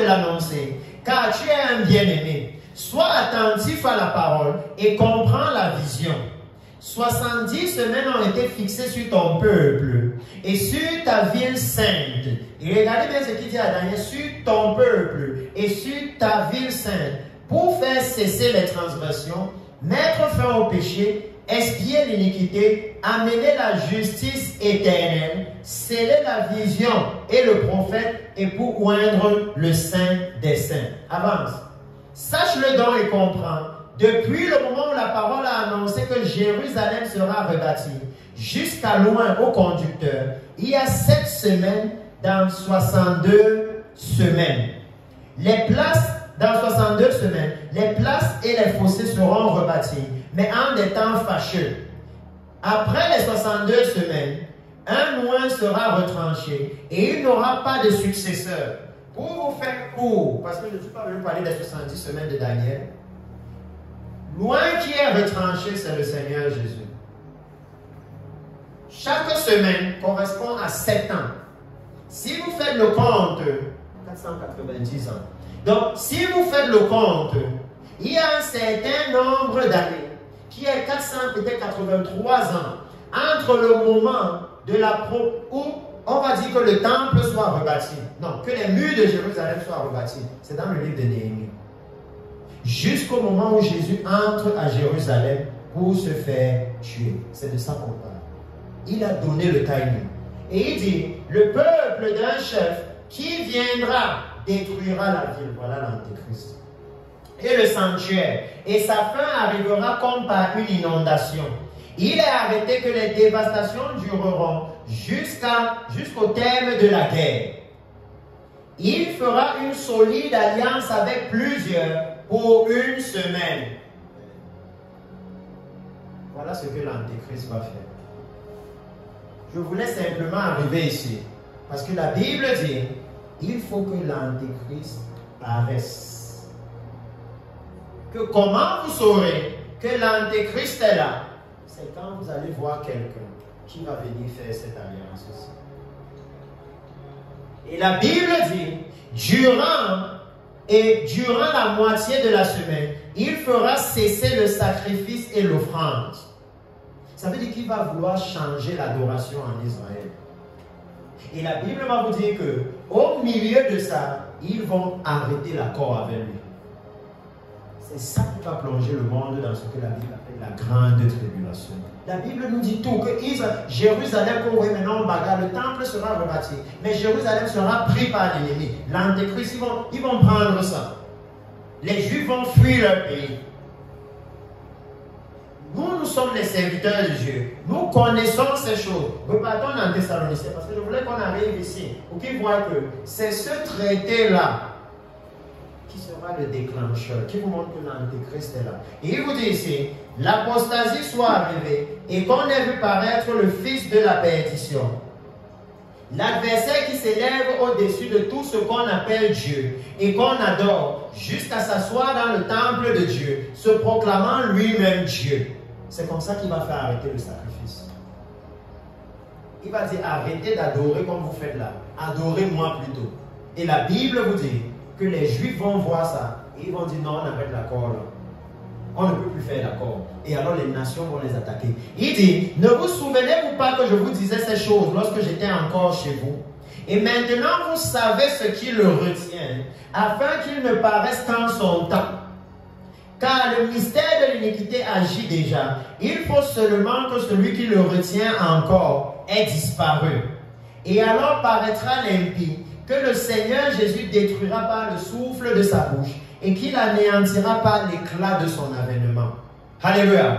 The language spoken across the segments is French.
de l'annoncer, car tu es un bien-aimé. Sois attentif à la parole et comprends la vision. 70 semaines ont été fixées sur ton peuple et sur ta ville sainte. Et regardez bien ce qu'il dit à Daniel, sur ton peuple et sur ta ville sainte, pour faire cesser les transgressions, mettre fin au péché, expier l'iniquité, amener la justice éternelle, sceller la vision et le prophète, et pour oindre le saint des saints. Avance. Sache-le donc et comprends. Depuis le moment où la parole a annoncé que Jérusalem sera rebâtie, jusqu'à loin au conducteur, il y a 7 semaines dans 62 semaines. Les places, dans 62 semaines, les places et les fossés seront rebâtis, mais en des temps fâcheux. Après les 62 semaines, un loin sera retranché et il n'aura pas de successeur. Pour vous faire court, parce que je ne suis pas venu parler des 70 semaines de Daniel, loin qui est retranché, c'est le Seigneur Jésus. Chaque semaine correspond à 7 ans. Si vous faites le compte, 490 ans. Donc, si vous faites le compte, il y a un certain nombre d'années, qui est 400, peut-être 83 ans, entre le moment de la où on va dire que le temple soit rebâti. Non, que les murs de Jérusalem soient rebâtis. C'est dans le livre de Néhémie. Jusqu'au moment où Jésus entre à Jérusalem pour se faire tuer. C'est de ça qu'on parle. Il a donné le timing. Et il dit, le peuple d'un chef qui viendra détruira la ville. Voilà l'Antéchrist. Et le sanctuaire. Et sa fin arrivera comme par une inondation. Il est arrêté que les dévastations dureront jusqu'au terme de la guerre. Il fera une solide alliance avec plusieurs pour une semaine. Voilà ce que l'Antéchrist va faire. Je voulais simplement arriver ici. Parce que la Bible dit, il faut que l'Antéchrist paraisse. Que comment vous saurez que l'Antéchrist est là? C'est quand vous allez voir quelqu'un qui va venir faire cette alliance aussi. Et la Bible dit, durant la moitié de la semaine, il fera cesser le sacrifice et l'offrande. Ça veut dire qu'il va vouloir changer l'adoration en Israël. Et la Bible va vous dire que au milieu de ça, ils vont arrêter l'accord avec lui. C'est ça qui va plonger le monde dans ce que la Bible appelle la grande tribulation. La Bible nous dit tout, que Jérusalem, comme vous voyez maintenant, le temple sera rebâti, mais Jérusalem sera pris par l'ennemi. L'Antéchrist, ils vont prendre ça. Les Juifs vont fuir leur pays. Nous sommes les serviteurs de Dieu. Nous connaissons ces choses. Repartons dans Thessaloniciens, parce que je voulais qu'on arrive ici, pour qu'ils voient que c'est ce traité-là qui sera le déclencheur, qui vous montre que l'Antéchrist est là. Et il vous dit ici, l'apostasie soit arrivée et qu'on ait vu paraître le fils de la perdition. L'adversaire qui s'élève au-dessus de tout ce qu'on appelle Dieu et qu'on adore jusqu'à s'asseoir dans le temple de Dieu, se proclamant lui-même Dieu. C'est comme ça qu'il va faire arrêter le sacrifice. Il va dire, arrêtez d'adorer comme vous faites là. Adorez-moi plutôt. Et la Bible vous dit que les Juifs vont voir ça et ils vont dire, non, on arrête l'accord là. On ne peut plus faire l'accord. Et alors les nations vont les attaquer. Il dit, ne vous souvenez-vous pas que je vous disais ces choses lorsque j'étais encore chez vous? Et maintenant vous savez ce qui le retient, afin qu'il ne paraisse qu'en son temps. Car le mystère de l'iniquité agit déjà. Il faut seulement que celui qui le retient encore ait disparu. Et alors paraîtra l'impie, que le Seigneur Jésus détruira par le souffle de sa bouche et qu'il anéantira par l'éclat de son avènement. Alléluia.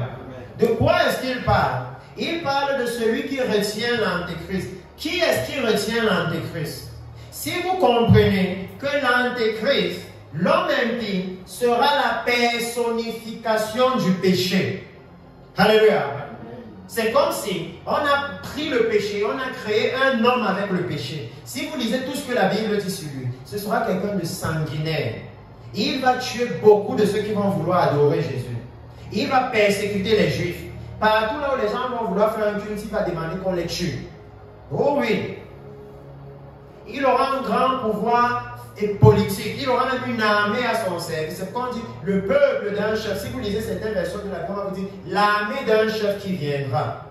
De quoi est-ce qu'il parle? Il parle de celui qui retient l'Antéchrist. Qui est-ce qui retient l'Antéchrist? Si vous comprenez que l'Antéchrist, l'homme impie, sera la personnification du péché. Alléluia. C'est comme si on a pris le péché, on a créé un homme avec le péché. Si vous lisez tout ce que la Bible dit sur lui, ce sera quelqu'un de sanguinaire. Il va tuer beaucoup de ceux qui vont vouloir adorer Jésus. Il va persécuter les Juifs. Partout là où les gens vont vouloir faire un culte, il va demander qu'on les tue. Oh oui. Il aura un grand pouvoir et politique. Il aura même une armée à son service. C'est pourquoi on dit le peuple d'un chef. Si vous lisez certaines versions de la Bible, on vous dit l'armée d'un chef qui viendra.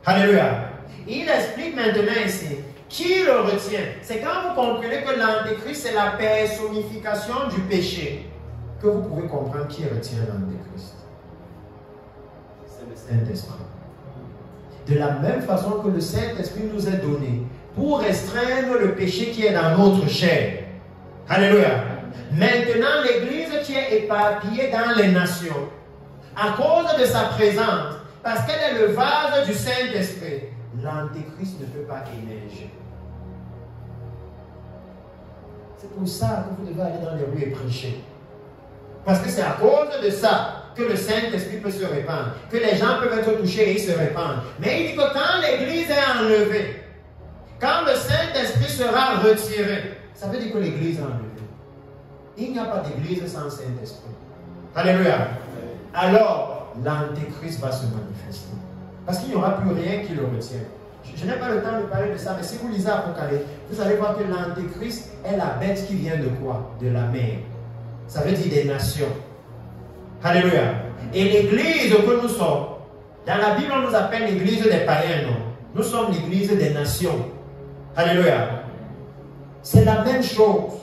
Alléluia. Il explique maintenant ici qui le retient. C'est quand vous comprenez que l'Antéchrist c'est la personnification du péché que vous pouvez comprendre qui retient l'Antéchrist. C'est le Saint-Esprit. De la même façon que le Saint-Esprit nous est donné pour restreindre le péché qui est dans notre chair. Alléluia. Maintenant, l'Église qui est éparpillée dans les nations, à cause de sa présence, parce qu'elle est le vase du Saint-Esprit, l'Antéchrist ne peut pas émerger. C'est pour ça que vous devez aller dans les rues et prêcher. Parce que c'est à cause de ça que le Saint-Esprit peut se répandre, que les gens peuvent être touchés et ils se répandent. Mais il dit que quand l'Église est enlevée, quand le Saint-Esprit sera retiré, ça veut dire que l'Église est enlevée. Il n'y a pas d'Église sans Saint-Esprit. Alléluia. Alors, l'Antéchrist va se manifester. Parce qu'il n'y aura plus rien qui le retient. Je n'ai pas le temps de parler de ça, mais si vous lisez Apocalypse, vous allez voir que l'Antéchrist est la bête qui vient de quoi? De la mer. Ça veut dire des nations. Alléluia. Et l'église que nous sommes, dans la Bible, on nous appelle l'église des païens, non? Nous sommes l'église des nations. Alléluia. C'est la même chose.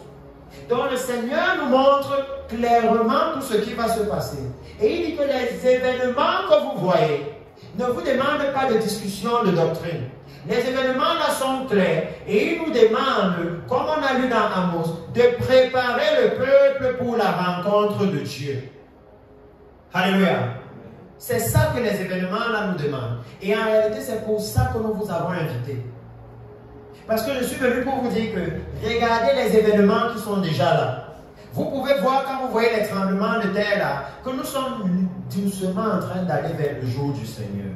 Donc le Seigneur nous montre clairement tout ce qui va se passer. Et il dit que les événements que vous voyez ne vous demandent pas de discussion de doctrine. Les événements là sont clairs et il nous demande, comme on a lu dans Amos, de préparer le peuple pour la rencontre de Dieu. Alléluia. C'est ça que les événements là nous demandent. Et en réalité, c'est pour ça que nous vous avons invités. Parce que je suis venu pour vous dire que regardez les événements qui sont déjà là. Vous pouvez voir quand vous voyez les tremblements de terre là, que nous sommes doucement en train d'aller vers le jour du Seigneur.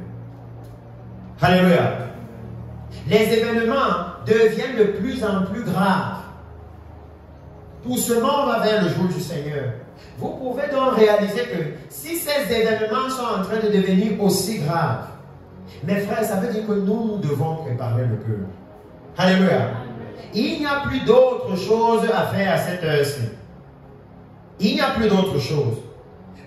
Alléluia. Les événements deviennent de plus en plus graves. Doucement, on va vers le jour du Seigneur. Vous pouvez donc réaliser que si ces événements sont en train de devenir aussi graves, mes frères, ça veut dire que nous devons préparer le cœur. Alléluia. Il n'y a plus d'autre chose à faire à cette heure-ci. Il n'y a plus d'autre chose.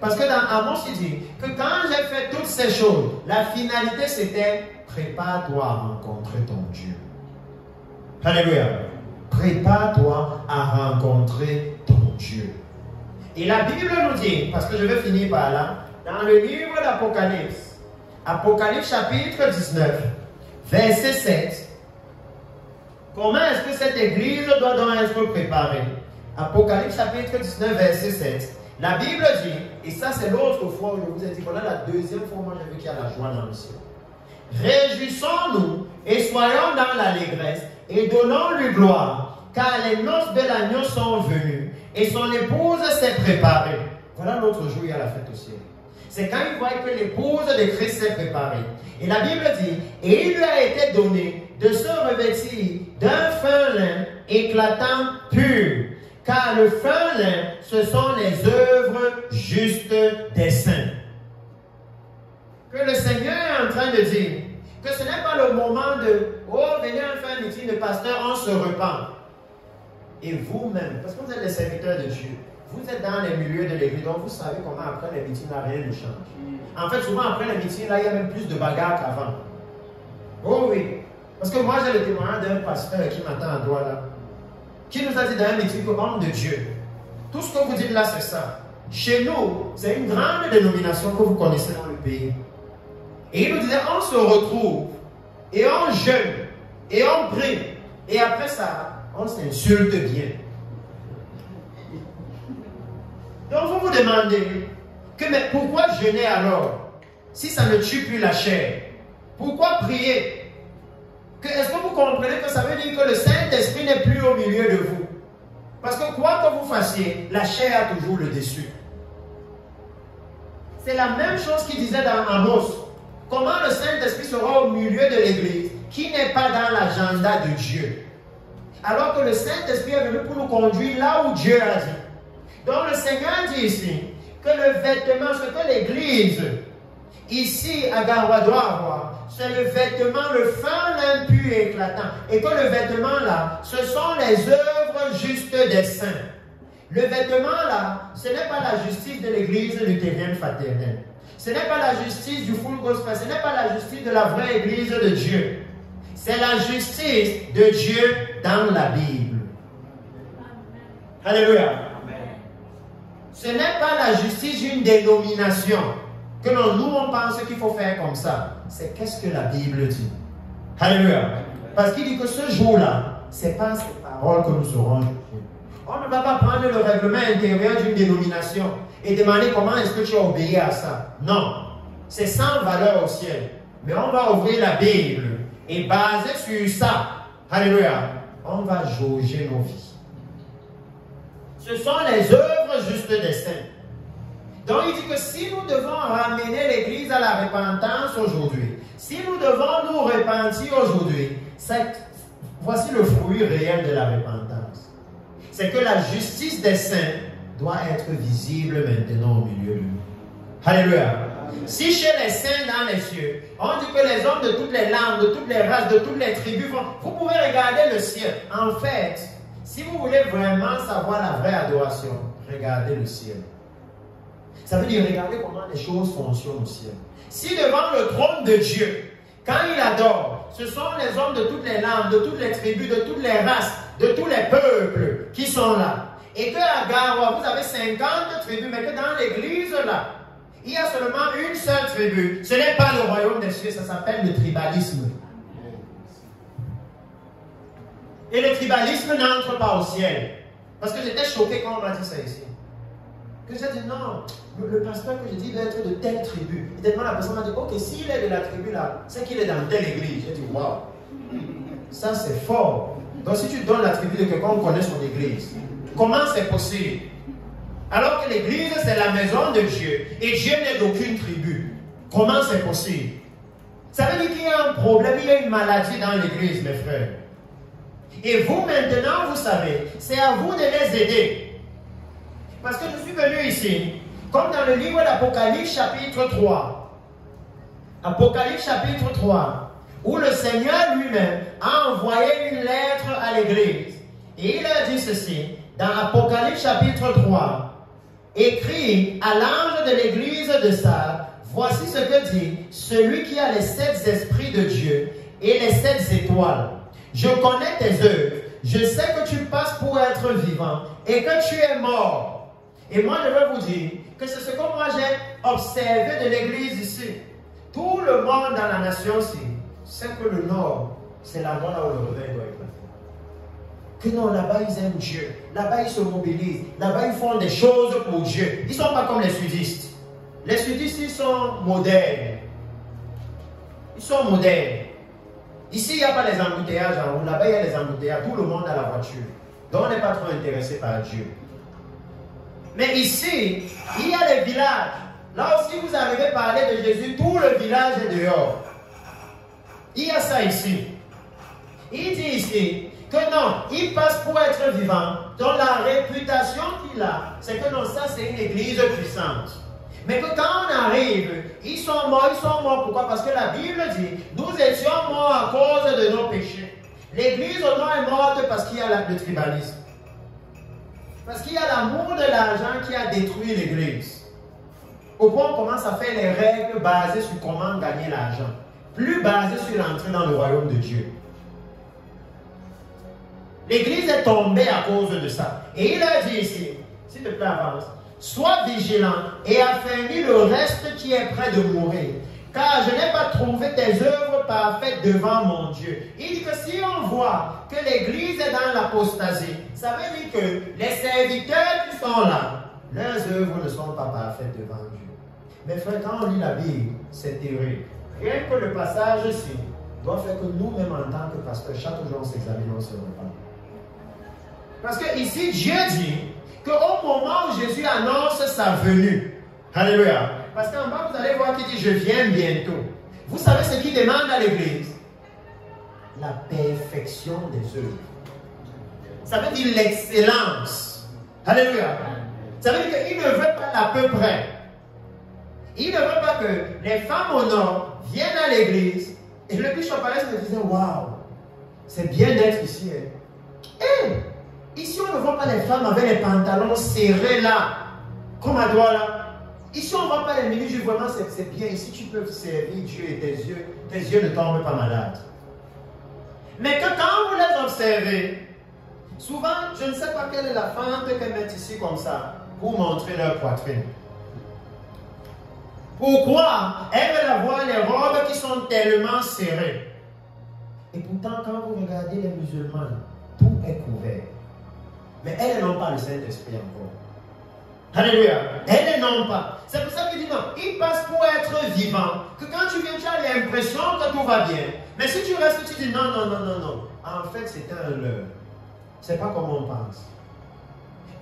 Parce que dans Amos, il dit que quand j'ai fait toutes ces choses, la finalité c'était prépare-toi à rencontrer ton Dieu. Alléluia. Prépare-toi à rencontrer ton Dieu. Et la Bible nous dit, parce que je vais finir par là, dans le livre d'Apocalypse, Apocalypse chapitre 19, verset 7, comment est-ce que cette église doit donc être préparée? Apocalypse chapitre 19, verset 7. La Bible dit, et ça c'est l'autre fois où je vous ai dit, voilà la deuxième fois où j'ai vu qu'il y a la joie dans le ciel. Réjouissons-nous et soyons dans l'allégresse et donnons-lui gloire, car les noces de l'agneau sont venues et son épouse s'est préparée. Voilà l'autre jour, il y a la fête au ciel. C'est quand il voit que l'épouse de Christ s'est préparée. Et la Bible dit, et il lui a été donné de se revêtir d'un fin lin éclatant pur, car le fin lin, ce sont les œuvres justes des saints. Que le Seigneur est en train de dire que ce n'est pas le moment de « Oh, venez en faire un meeting de pasteur, on se repent. » Et vous-même, parce que vous êtes les serviteurs de Dieu, vous êtes dans les milieux de l'église, donc vous savez comment après les meetings, là, rien ne change. En fait, souvent après les meetings, là, il y a même plus de bagarres qu'avant. Oh oui. Parce que moi, j'ai le témoignage d'un pasteur qui m'attend à droite là, qui nous a dit dans un meeting que homme de Dieu, tout ce que vous dites là, c'est ça. Chez nous, c'est une grande dénomination que vous connaissez dans le pays. Et il nous disait, on se retrouve, et on jeûne, et on prie, et après ça, on s'insulte bien. Donc vous vous demandez, que, mais pourquoi jeûner alors, si ça ne tue plus la chair? Pourquoi prier? Est-ce que vous comprenez que ça veut dire que le Saint-Esprit n'est plus au milieu de vous? Parce que quoi que vous fassiez, la chair a toujours le dessus. C'est la même chose qu'il disait dans Amos. Comment le Saint-Esprit sera au milieu de l'Église qui n'est pas dans l'agenda de Dieu? Alors que le Saint-Esprit est venu pour nous conduire là où Dieu a dit. Donc le Seigneur dit ici que le vêtement, ce que l'Église, ici à Garoua doit avoir, c'est le vêtement, le fin, limpur et éclatant. Et que le vêtement là, ce sont les œuvres justes des saints. Le vêtement là, ce n'est pas la justice de l'église luthérienne fraternelle. Ce n'est pas la justice du full gospel, ce n'est pas la justice de la vraie église de Dieu. C'est la justice de Dieu dans la Bible. Alléluia. Ce n'est pas la justice d'une dénomination que nous on pense qu'il faut faire comme ça. C'est qu'est-ce que la Bible dit. Alléluia. Parce qu'il dit que ce jour-là, ce n'est pas ces paroles que nous serons jugés. On ne va pas prendre le règlement intérieur d'une dénomination et demander comment est-ce que tu as obéi à ça. Non. C'est sans valeur au ciel. Mais on va ouvrir la Bible et basé sur ça, alléluia, on va jauger nos vies. Ce sont les œuvres justes des saints. Donc il dit que si nous devons ramener l'Église à la repentance aujourd'hui, si nous devons nous repentir aujourd'hui, voici le fruit réel de la repentance. C'est que la justice des saints doit être visible maintenant au milieu de nous. Alléluia. Si chez les saints dans les cieux, on dit que les hommes de toutes les langues, de toutes les races, de toutes les tribus, vous pouvez regarder le ciel. En fait, si vous voulez vraiment savoir la vraie adoration, regardez le ciel. Ça veut dire regardez comment les choses fonctionnent au ciel. Si devant le trône de Dieu, quand il adore, ce sont les hommes de toutes les langues, de toutes les tribus, de toutes les races, de tous les peuples qui sont là. Et qu'à Garoua, vous avez 50 tribus, mais que dans l'église là, il y a seulement une seule tribu. Ce n'est pas le royaume des cieux, ça s'appelle le tribalisme. Et le tribalisme n'entre pas au ciel. Parce que j'étais choqué quand on m'a dit ça ici. Que j'ai dit non, le pasteur que j'ai dit doit être de telle tribu. Et tellement la personne m'a dit, ok, s'il est de la tribu là, c'est qu'il est dans telle église. J'ai dit, waouh, ça c'est fort. Donc si tu donnes la tribu de quelqu'un, on connaît son église. Comment c'est possible? Alors que l'église, c'est la maison de Dieu. Et Dieu n'est d'aucune tribu. Comment c'est possible? Ça veut dire qu'il y a un problème, il y a une maladie dans l'église, mes frères. Et vous, maintenant, vous savez, c'est à vous de les aider. Parce que je suis venu ici, comme dans le livre d'Apocalypse, chapitre 3. Apocalypse, chapitre 3, où le Seigneur lui-même a envoyé une lettre à l'église. Et il a dit ceci, dans Apocalypse, chapitre 3. Écrit à l'ange de l'église de Sardes, voici ce que dit celui qui a les 7 esprits de Dieu et les 7 étoiles. Je connais tes œuvres, je sais que tu passes pour être vivant et que tu es mort. Et moi je veux vous dire que c'est ce que moi j'ai observé de l'église ici. Tout le monde dans la nation-ci sait que le nord, c'est là-bas là où le réveil doit être. Que non, là-bas ils aiment Dieu, là-bas ils se mobilisent, là-bas ils font des choses pour Dieu. Ils ne sont pas comme les sudistes. Les sudistes, ils sont modernes. Ils sont modernes. Ici, il n'y a pas les embouteillages en haut, là-bas il y a les embouteillages, tout le monde a la voiture. Donc on n'est pas trop intéressé par Dieu. Mais ici, il y a les villages. Là aussi, vous arrivez à parler de Jésus, tout le village est dehors. Il y a ça ici. Il dit ici, que non, il passe pour être vivant. Donc la réputation qu'il a, c'est que non, ça c'est une église puissante. Mais que quand on arrive, ils sont morts. Pourquoi? Parce que la Bible dit, nous étions morts à cause de nos péchés. L'église au nord est morte parce qu'il y a le tribalisme. Parce qu'il y a l'amour de l'argent qui a détruit l'église. Au point on commence à faire les règles basées sur comment gagner l'argent. Plus basées sur l'entrée dans le royaume de Dieu. L'église est tombée à cause de ça. Et il a dit ici, s'il te plaît avance, sois vigilant et affermis le reste qui est près de mourir. Car je n'ai pas trouvé tes œuvres parfaites devant mon Dieu. Il dit que si on voit que l'église est dans l'apostasie, ça veut dire que les serviteurs qui sont là, leurs œuvres ne sont pas parfaites devant Dieu. Mais frère, quand on lit la Bible, c'est terrible. Rien que le passage-ci doit faire que nous-mêmes en tant que pasteurs, chaque jour on s'examine, on se repent. Parce que ici, Dieu dit qu'au moment où Jésus annonce sa venue, alléluia, parce qu'en bas, vous allez voir qu'il dit, je viens bientôt. Vous savez ce qu'il demande à l'église? La perfection des œuvres. Ça veut dire l'excellence. Alléluia. Ça veut dire qu'il ne veut pas à peu près. Il ne veut pas que les femmes au nord viennent à l'église. Et le bishop Palès me disait, waouh, c'est bien d'être ici. Et ici, on ne voit pas les femmes avec les pantalons serrés là, comme à Douala. Ici, on ne voit pas les minutes, vraiment, c'est bien. Ici, tu peux servir Dieu et tes yeux ne tombent pas malades. Mais que quand vous les observez, souvent, je ne sais pas quelle est la fente qu'elles mettent ici comme ça, pour montrer leur poitrine. Pourquoi elles veulent avoir les robes qui sont tellement serrées? Et pourtant, quand vous regardez les musulmans, tout est couvert. Mais elles n'ont pas le Saint-Esprit encore. Alléluia. Elles n'ont pas. C'est pour ça qu'il dit non. Ils passent pour être vivants. Que quand tu viens, tu as l'impression que tout va bien. Mais si tu restes, tu dis non, non, non, non, non. En fait, c'est un leurre. C'est pas comme on pense.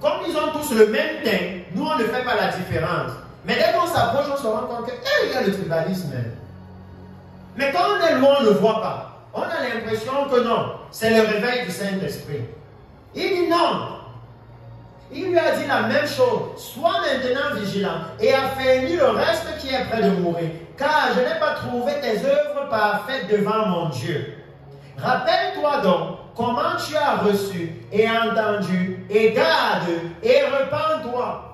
Comme ils ont tous le même teint, nous, on ne fait pas la différence. Mais dès qu'on s'approche, on se rend compte que il y a le tribalisme. Mais quand on est loin, on ne voit pas. On a l'impression que non, c'est le réveil du Saint-Esprit. Il dit non. Il lui a dit la même chose. Sois maintenant vigilant et affermis le reste qui est près de mourir. Car je n'ai pas trouvé tes œuvres parfaites devant mon Dieu. Rappelle-toi donc comment tu as reçu et entendu, et garde et repens-toi.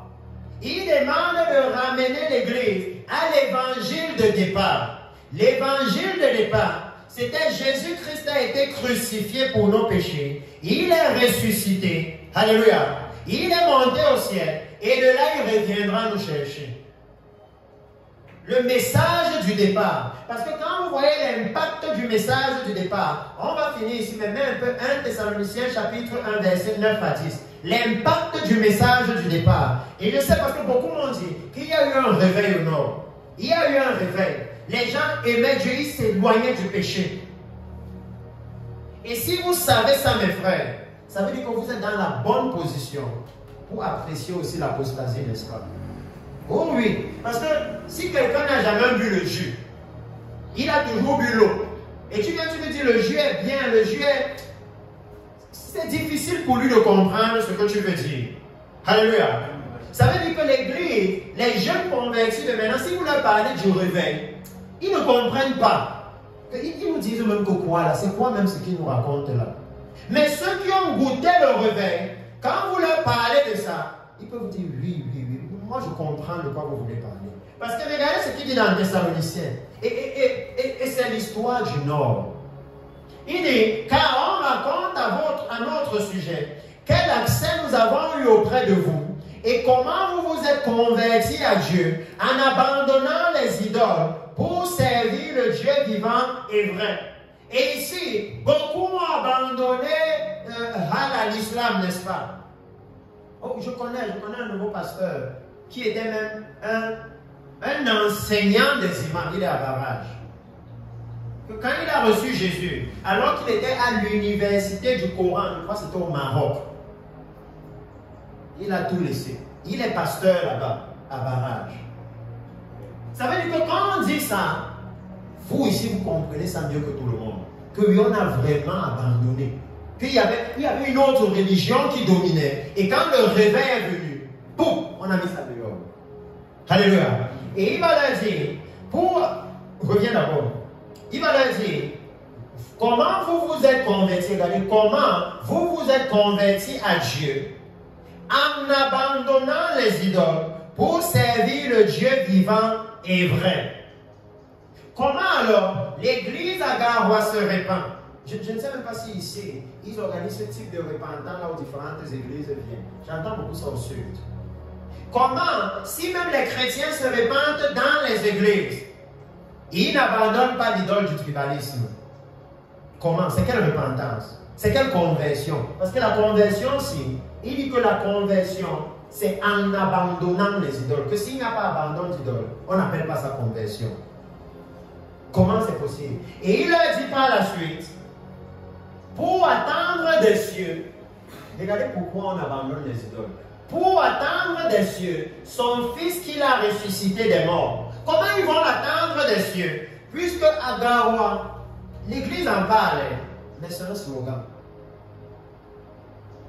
Il demande de ramener l'Église à l'évangile de départ. L'évangile de départ, c'était Jésus-Christ a été crucifié pour nos péchés. Il est ressuscité. Alléluia. Il est monté au ciel et de là il reviendra nous chercher. Le message du départ. Parce que quand vous voyez l'impact du message du départ, on va finir ici, mais même un peu 1 Thessaloniciens chapitre 1 verset 9 à 10. L'impact du message du départ. Et je sais parce que beaucoup m'ont dit qu'il y a eu un réveil au nord. Il y a eu un réveil. Les gens aimaient Dieu, ils s'éloignaient du péché. Et si vous savez ça, mes frères, ça veut dire que vous êtes dans la bonne position pour apprécier aussi l'apostasie, n'est-ce pas? Oh oui, parce que si quelqu'un n'a jamais bu le jus, il a toujours bu l'eau. Et tu viens, tu lui dis le jus est bien, le jus est... C'est difficile pour lui de comprendre ce que tu veux dire. Alléluia. Ça veut dire que l'église, les jeunes convertis de maintenant, si vous leur parlez du réveil, ils ne comprennent pas. Ils nous disent même que quoi là, c'est quoi même ce qu'ils nous racontent là. Mais ceux qui ont goûté le réveil, quand vous leur parlez de ça, ils peuvent vous dire oui, oui, oui. Moi je comprends de quoi vous voulez parler. Parce que regardez ce qu'il dit dans Thessaloniciens. Et c'est l'histoire du Nord. Il dit, car on raconte à notre sujet quel accès nous avons eu auprès de vous et comment vous vous êtes convertis à Dieu en abandonnant les idoles pour servir le Dieu vivant et vrai. Et ici, beaucoup ont abandonné l'islam, n'est-ce pas? Oh, je connais un nouveau pasteur qui était même un enseignant des imams. Il est à Barrage. Quand il a reçu Jésus, alors qu'il était à l'université du Coran, je crois que c'était au Maroc, il a tout laissé. Il est pasteur là-bas, à Barrage. Ça veut dire que quand on dit ça, vous ici, vous comprenez ça mieux que tout le monde. Qu'on a vraiment abandonné. Qu'il y avait une autre religion qui dominait. Et quand le réveil est venu, boum, on a mis ça dehors. Alléluia. Et il va leur dire, reviens d'abord. Il va leur dire, comment vous vous êtes convertis, regardez, comment vous vous êtes convertis à Dieu en abandonnant les idoles pour servir le Dieu vivant et vrai. Comment alors l'église à Garoua se répand? Je ne sais même pas si ici, ils organisent ce type de repentance là où différentes églises viennent. J'entends beaucoup ça au sud. Comment, si même les chrétiens se répandent dans les églises, ils n'abandonnent pas l'idole du tribalisme? Comment? C'est quelle repentance? C'est quelle conversion? Parce que la conversion, si, il dit que la conversion, c'est en abandonnant les idoles. Que s'il n'y a pas abandon d'idoles, on n'appelle pas ça conversion. Comment c'est possible? Et il leur dit par la suite, pour attendre des cieux, regardez pourquoi on abandonne les idoles. Pour attendre des cieux, son fils qu'il a ressuscité des morts. Comment ils vont l'attendre des cieux? Puisque à Garoua, l'église en parle, mais c'est un slogan.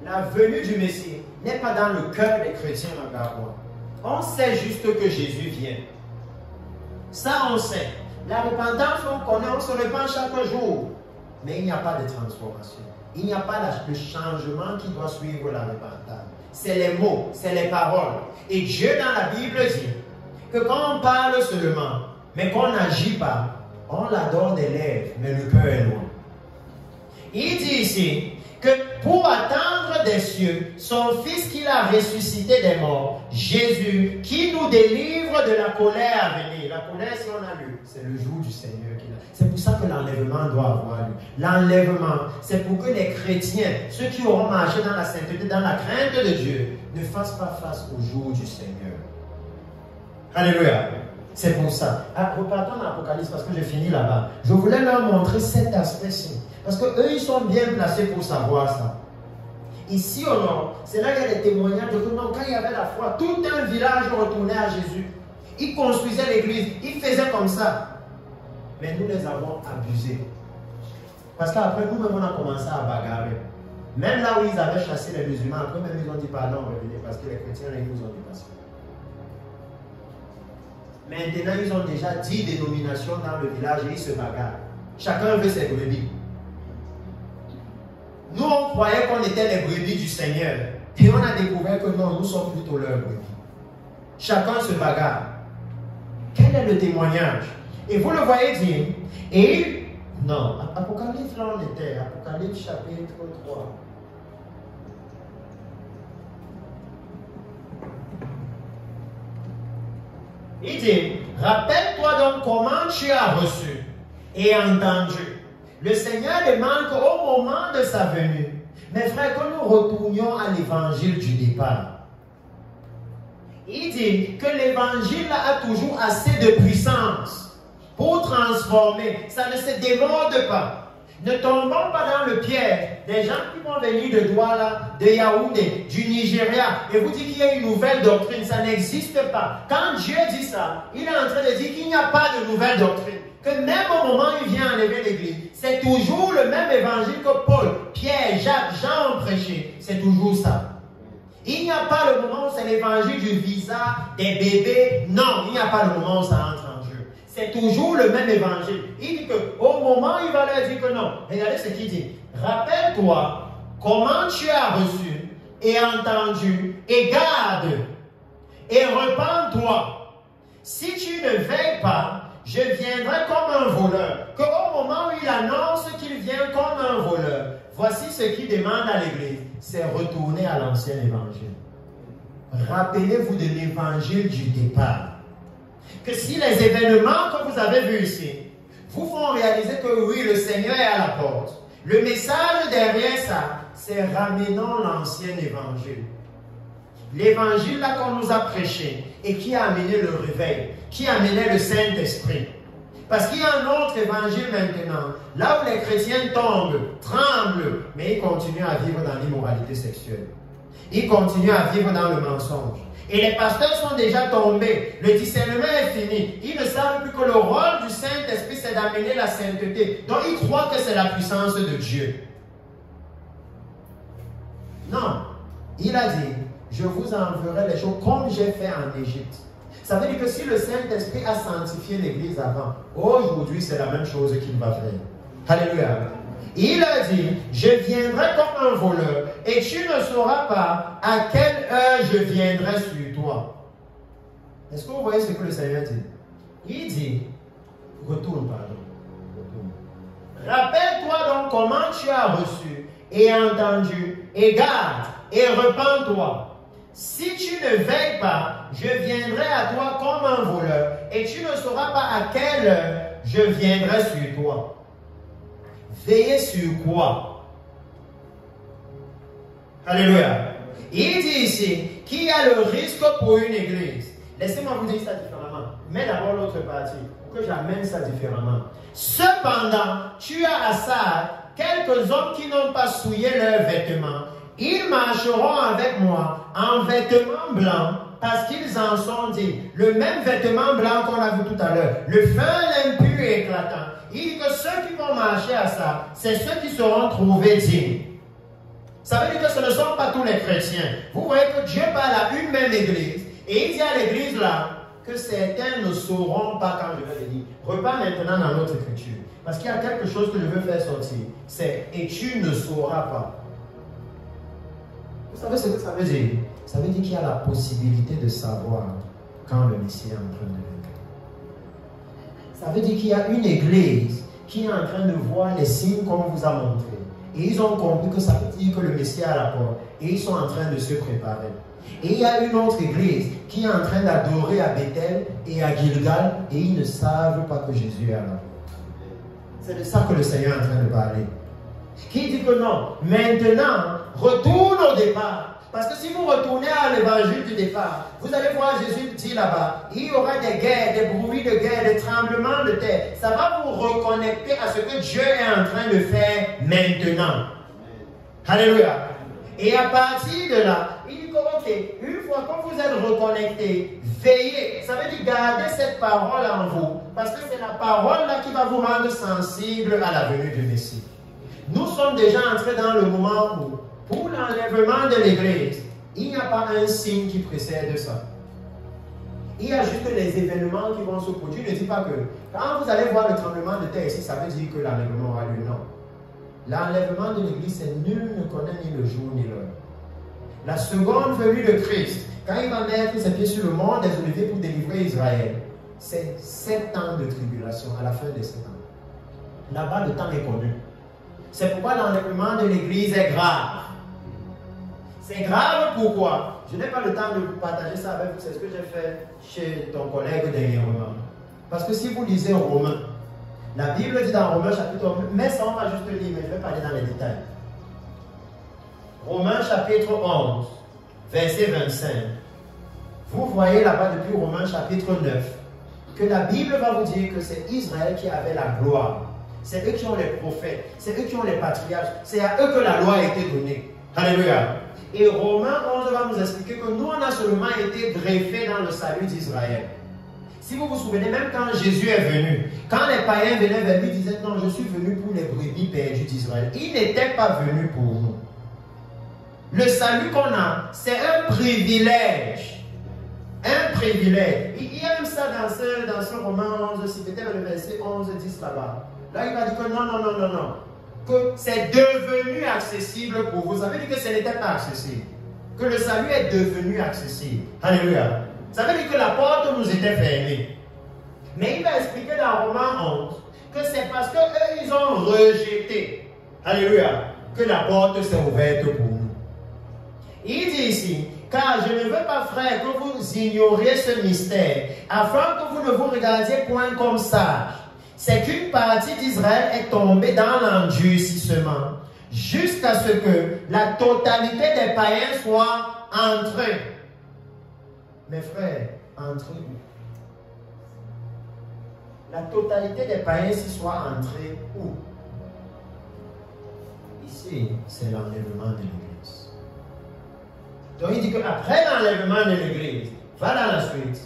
La venue du Messie n'est pas dans le cœur des chrétiens à Garoua. On sait juste que Jésus vient. Ça, on sait. La repentance, on connaît, on se repent chaque jour. Mais il n'y a pas de transformation. Il n'y a pas le changement qui doit suivre la repentance. C'est les mots, c'est les paroles. Et Dieu dans la Bible dit que quand on parle seulement, mais qu'on n'agit pas, on l'adore des lèvres, mais le cœur est loin. Il dit ici que pour attendre des cieux, son Fils qu'il a ressuscité des morts, Jésus, qui nous délivre de la colère à venir. La colère, si on a lu, c'est le jour du Seigneur qu'il a. C'est pour ça que l'enlèvement doit avoir lieu. L'enlèvement, c'est pour que les chrétiens, ceux qui auront marché dans la sainteté, dans la crainte de Dieu, ne fassent pas face au jour du Seigneur. Alléluia. C'est pour ça. Repartons dans l'Apocalypse parce que j'ai fini là-bas. Je voulais leur montrer cet aspect-ci. Parce qu'eux, ils sont bien placés pour savoir ça. Ici au nord, c'est là qu'il y a des témoignages de tout le monde. Quand il y avait la foi, tout un village retournait à Jésus. Ils construisaient l'église. Ils faisaient comme ça. Mais nous les avons abusés. Parce qu'après, nous-mêmes, on a commencé à bagarrer. Même là où ils avaient chassé les musulmans, après même ils ont dit pardon, revenez, parce que les chrétiens, ils nous ont dépassés. Maintenant, ils ont déjà 10 dénominations dans le village et ils se bagarrent. Chacun veut ses brebis. Nous, on croyait qu'on était les brebis du Seigneur. Et on a découvert que non, nous sommes plutôt leurs brebis. Chacun se bagarre. Quel est le témoignage? Et vous le voyez dire. Et, non, Apocalypse, là on était. Apocalypse chapitre 3. Il dit, rappelle-toi donc comment tu as reçu et entendu. Le Seigneur demande qu'au moment de sa venue, mes frères, que nous retournions à l'évangile du départ. Il dit que l'évangile a toujours assez de puissance pour transformer. Ça ne se démorde pas. Ne tombons pas dans le piège des gens qui vont venir de Douala, de Yaoundé, du Nigeria, et vous dites qu'il y a une nouvelle doctrine. Ça n'existe pas. Quand Dieu dit ça, il est en train de dire qu'il n'y a pas de nouvelle doctrine. Que même au moment où il vient enlever l'église, c'est toujours le même évangile que Paul, Pierre, Jacques, Jean ont prêché. C'est toujours ça. Il n'y a pas le moment où c'est l'évangile du visa, des bébés. Non, il n'y a pas le moment où ça entre en jeu. C'est toujours le même évangile. Il dit qu'au moment où il va leur dire que non, regardez ce qu'il dit. Rappelle-toi comment tu as reçu et entendu et garde et repens-toi. Si tu ne veilles pas, je viendrai comme un voleur. Qu'au moment où il annonce qu'il vient comme un voleur, voici ce qu'il demande à l'église, c'est retourner à l'ancien évangile. Rappelez-vous de l'évangile du départ. Que si les événements que vous avez vus ici vous font réaliser que oui, le Seigneur est à la porte, le message derrière ça, c'est ramenons l'ancien évangile. L'évangile là qu'on nous a prêché et qui a amené le réveil, qui a amené le Saint-Esprit. Parce qu'il y a un autre évangile maintenant, là où les chrétiens tombent, tremblent, mais ils continuent à vivre dans l'immoralité sexuelle. Ils continuent à vivre dans le mensonge. Et les pasteurs sont déjà tombés. Le discernement est fini. Ils ne savent plus que le rôle du Saint-Esprit, c'est d'amener la sainteté. Donc ils croient que c'est la puissance de Dieu. Non. Il a dit, je vous enverrai les choses comme j'ai fait en Égypte. Ça veut dire que si le Saint-Esprit a sanctifié l'Église avant, aujourd'hui c'est la même chose qu'il va faire. Alléluia. Il a dit, je viendrai comme un voleur et tu ne sauras pas à quelle heure je viendrai sur toi. Est-ce que vous voyez ce que le Seigneur dit? Il dit, retourne, pardon. Retourne. Rappelle-toi donc comment tu as reçu et entendu et garde et repens-toi. Si tu ne veilles pas, je viendrai à toi comme un voleur et tu ne sauras pas à quelle heure je viendrai sur toi. Veillez sur quoi? Alléluia. Il dit ici qu'il y a le risque pour une église. Laissez-moi vous dire ça différemment. Mais d'abord l'autre partie, pour que j'amène ça différemment. Cependant, tu as à ça quelques hommes qui n'ont pas souillé leurs vêtements. Ils marcheront avec moi en vêtements blancs parce qu'ils en sont dignes. Le même vêtement blanc qu'on a vu tout à l'heure. Le feu impur et éclatant. Il dit que ceux qui vont marcher à ça, c'est ceux qui seront trouvés dignes. Ça veut dire que ce ne sont pas tous les chrétiens. Vous voyez que Dieu parle à une même église et il dit à l'église là que certains ne sauront pas quand je vais le dire. Repars maintenant dans notre écriture. Parce qu'il y a quelque chose que je veux faire sortir. C'est « et tu ne sauras pas ». Vous savez ce que ça veut dire? Ça veut dire qu'il y a la possibilité de savoir quand le Messie est en train de venir. Ça veut dire qu'il y a une église qui est en train de voir les signes qu'on vous a montrés. Et ils ont compris que ça veut dire que le Messie est à la porte. Et ils sont en train de se préparer. Et il y a une autre église qui est en train d'adorer à Bethel et à Gilgal. Et ils ne savent pas que Jésus est à la porte. C'est de ça que le Seigneur est en train de parler. Qui dit que non? Maintenant, retourne au départ. Parce que si vous retournez à l'évangile du départ, vous allez voir Jésus dire là-bas, il y aura des guerres, des bruits de guerre, des tremblements de terre. Ça va vous reconnecter à ce que Dieu est en train de faire maintenant. Alléluia. Et à partir de là, il dit que, ok, une fois que vous êtes reconnecté, veillez. Ça veut dire garder cette parole en vous. Parce que c'est la parole là qui va vous rendre sensible à la venue du Messie. Nous sommes déjà entrés dans le moment où, pour l'enlèvement de l'Église, il n'y a pas un signe qui précède ça. Il y a juste les événements qui vont se produire. Ne dis pas que quand vous allez voir le tremblement de terre ici, ça veut dire que l'enlèvement aura lieu. Non. L'enlèvement de l'Église, c'est nul ne connaît ni le jour ni l'heure. La seconde venue de Christ, quand il va mettre ses pieds sur le mont des Oliviers pour délivrer Israël, c'est 7 ans de tribulation à la fin des 7 ans. Là-bas, le temps est connu. C'est pourquoi l'enlèvement de l'Église est grave. C'est grave pourquoi? Je n'ai pas le temps de vous partager ça avec vous. C'est ce que j'ai fait chez ton collègue dernièrement. Parce que si vous lisez Romains, la Bible dit dans Romains chapitre 11, mais ça on va juste lire, mais je vais parler dans les détails. Romains chapitre 11, verset 25. Vous voyez là-bas depuis Romains chapitre 9 que la Bible va vous dire que c'est Israël qui avait la gloire. C'est eux qui ont les prophètes, c'est eux qui ont les patriarches, c'est à eux que la loi a été donnée. Alléluia. Et Romains 11 va nous expliquer que nous, on a seulement été greffés dans le salut d'Israël. Si vous vous souvenez, même quand Jésus est venu, quand les païens venaient vers lui, ils disaient non, je suis venu pour les brebis perdues d'Israël. Il n'était pas venu pour nous. Le salut qu'on a, c'est un privilège. Un privilège. Il y a même ça dans ce Romain 11, si peut-être le verset 11, 10 là-bas. Là, il va dire que non. Que c'est devenu accessible pour vous. Ça veut dire que ce n'était pas accessible. Que le salut est devenu accessible. Alléluia. Ça veut dire que la porte nous était fermée. Mais il va expliquer dans Romains 11 que c'est parce qu'eux, ils ont rejeté. Alléluia. Que la porte s'est ouverte pour nous. Il dit ici, car je ne veux pas, frère, que vous ignoriez ce mystère, afin que vous ne vous regardiez point comme sages. C'est qu'une partie d'Israël est tombée dans l'endurcissement, jusqu'à ce que la totalité des païens soit entrée. Mes frères, entrée où? La totalité des païens s'y soit entrée où? Ici, c'est l'enlèvement de l'Église. Donc il dit qu'après l'enlèvement de l'Église, va dans la suite.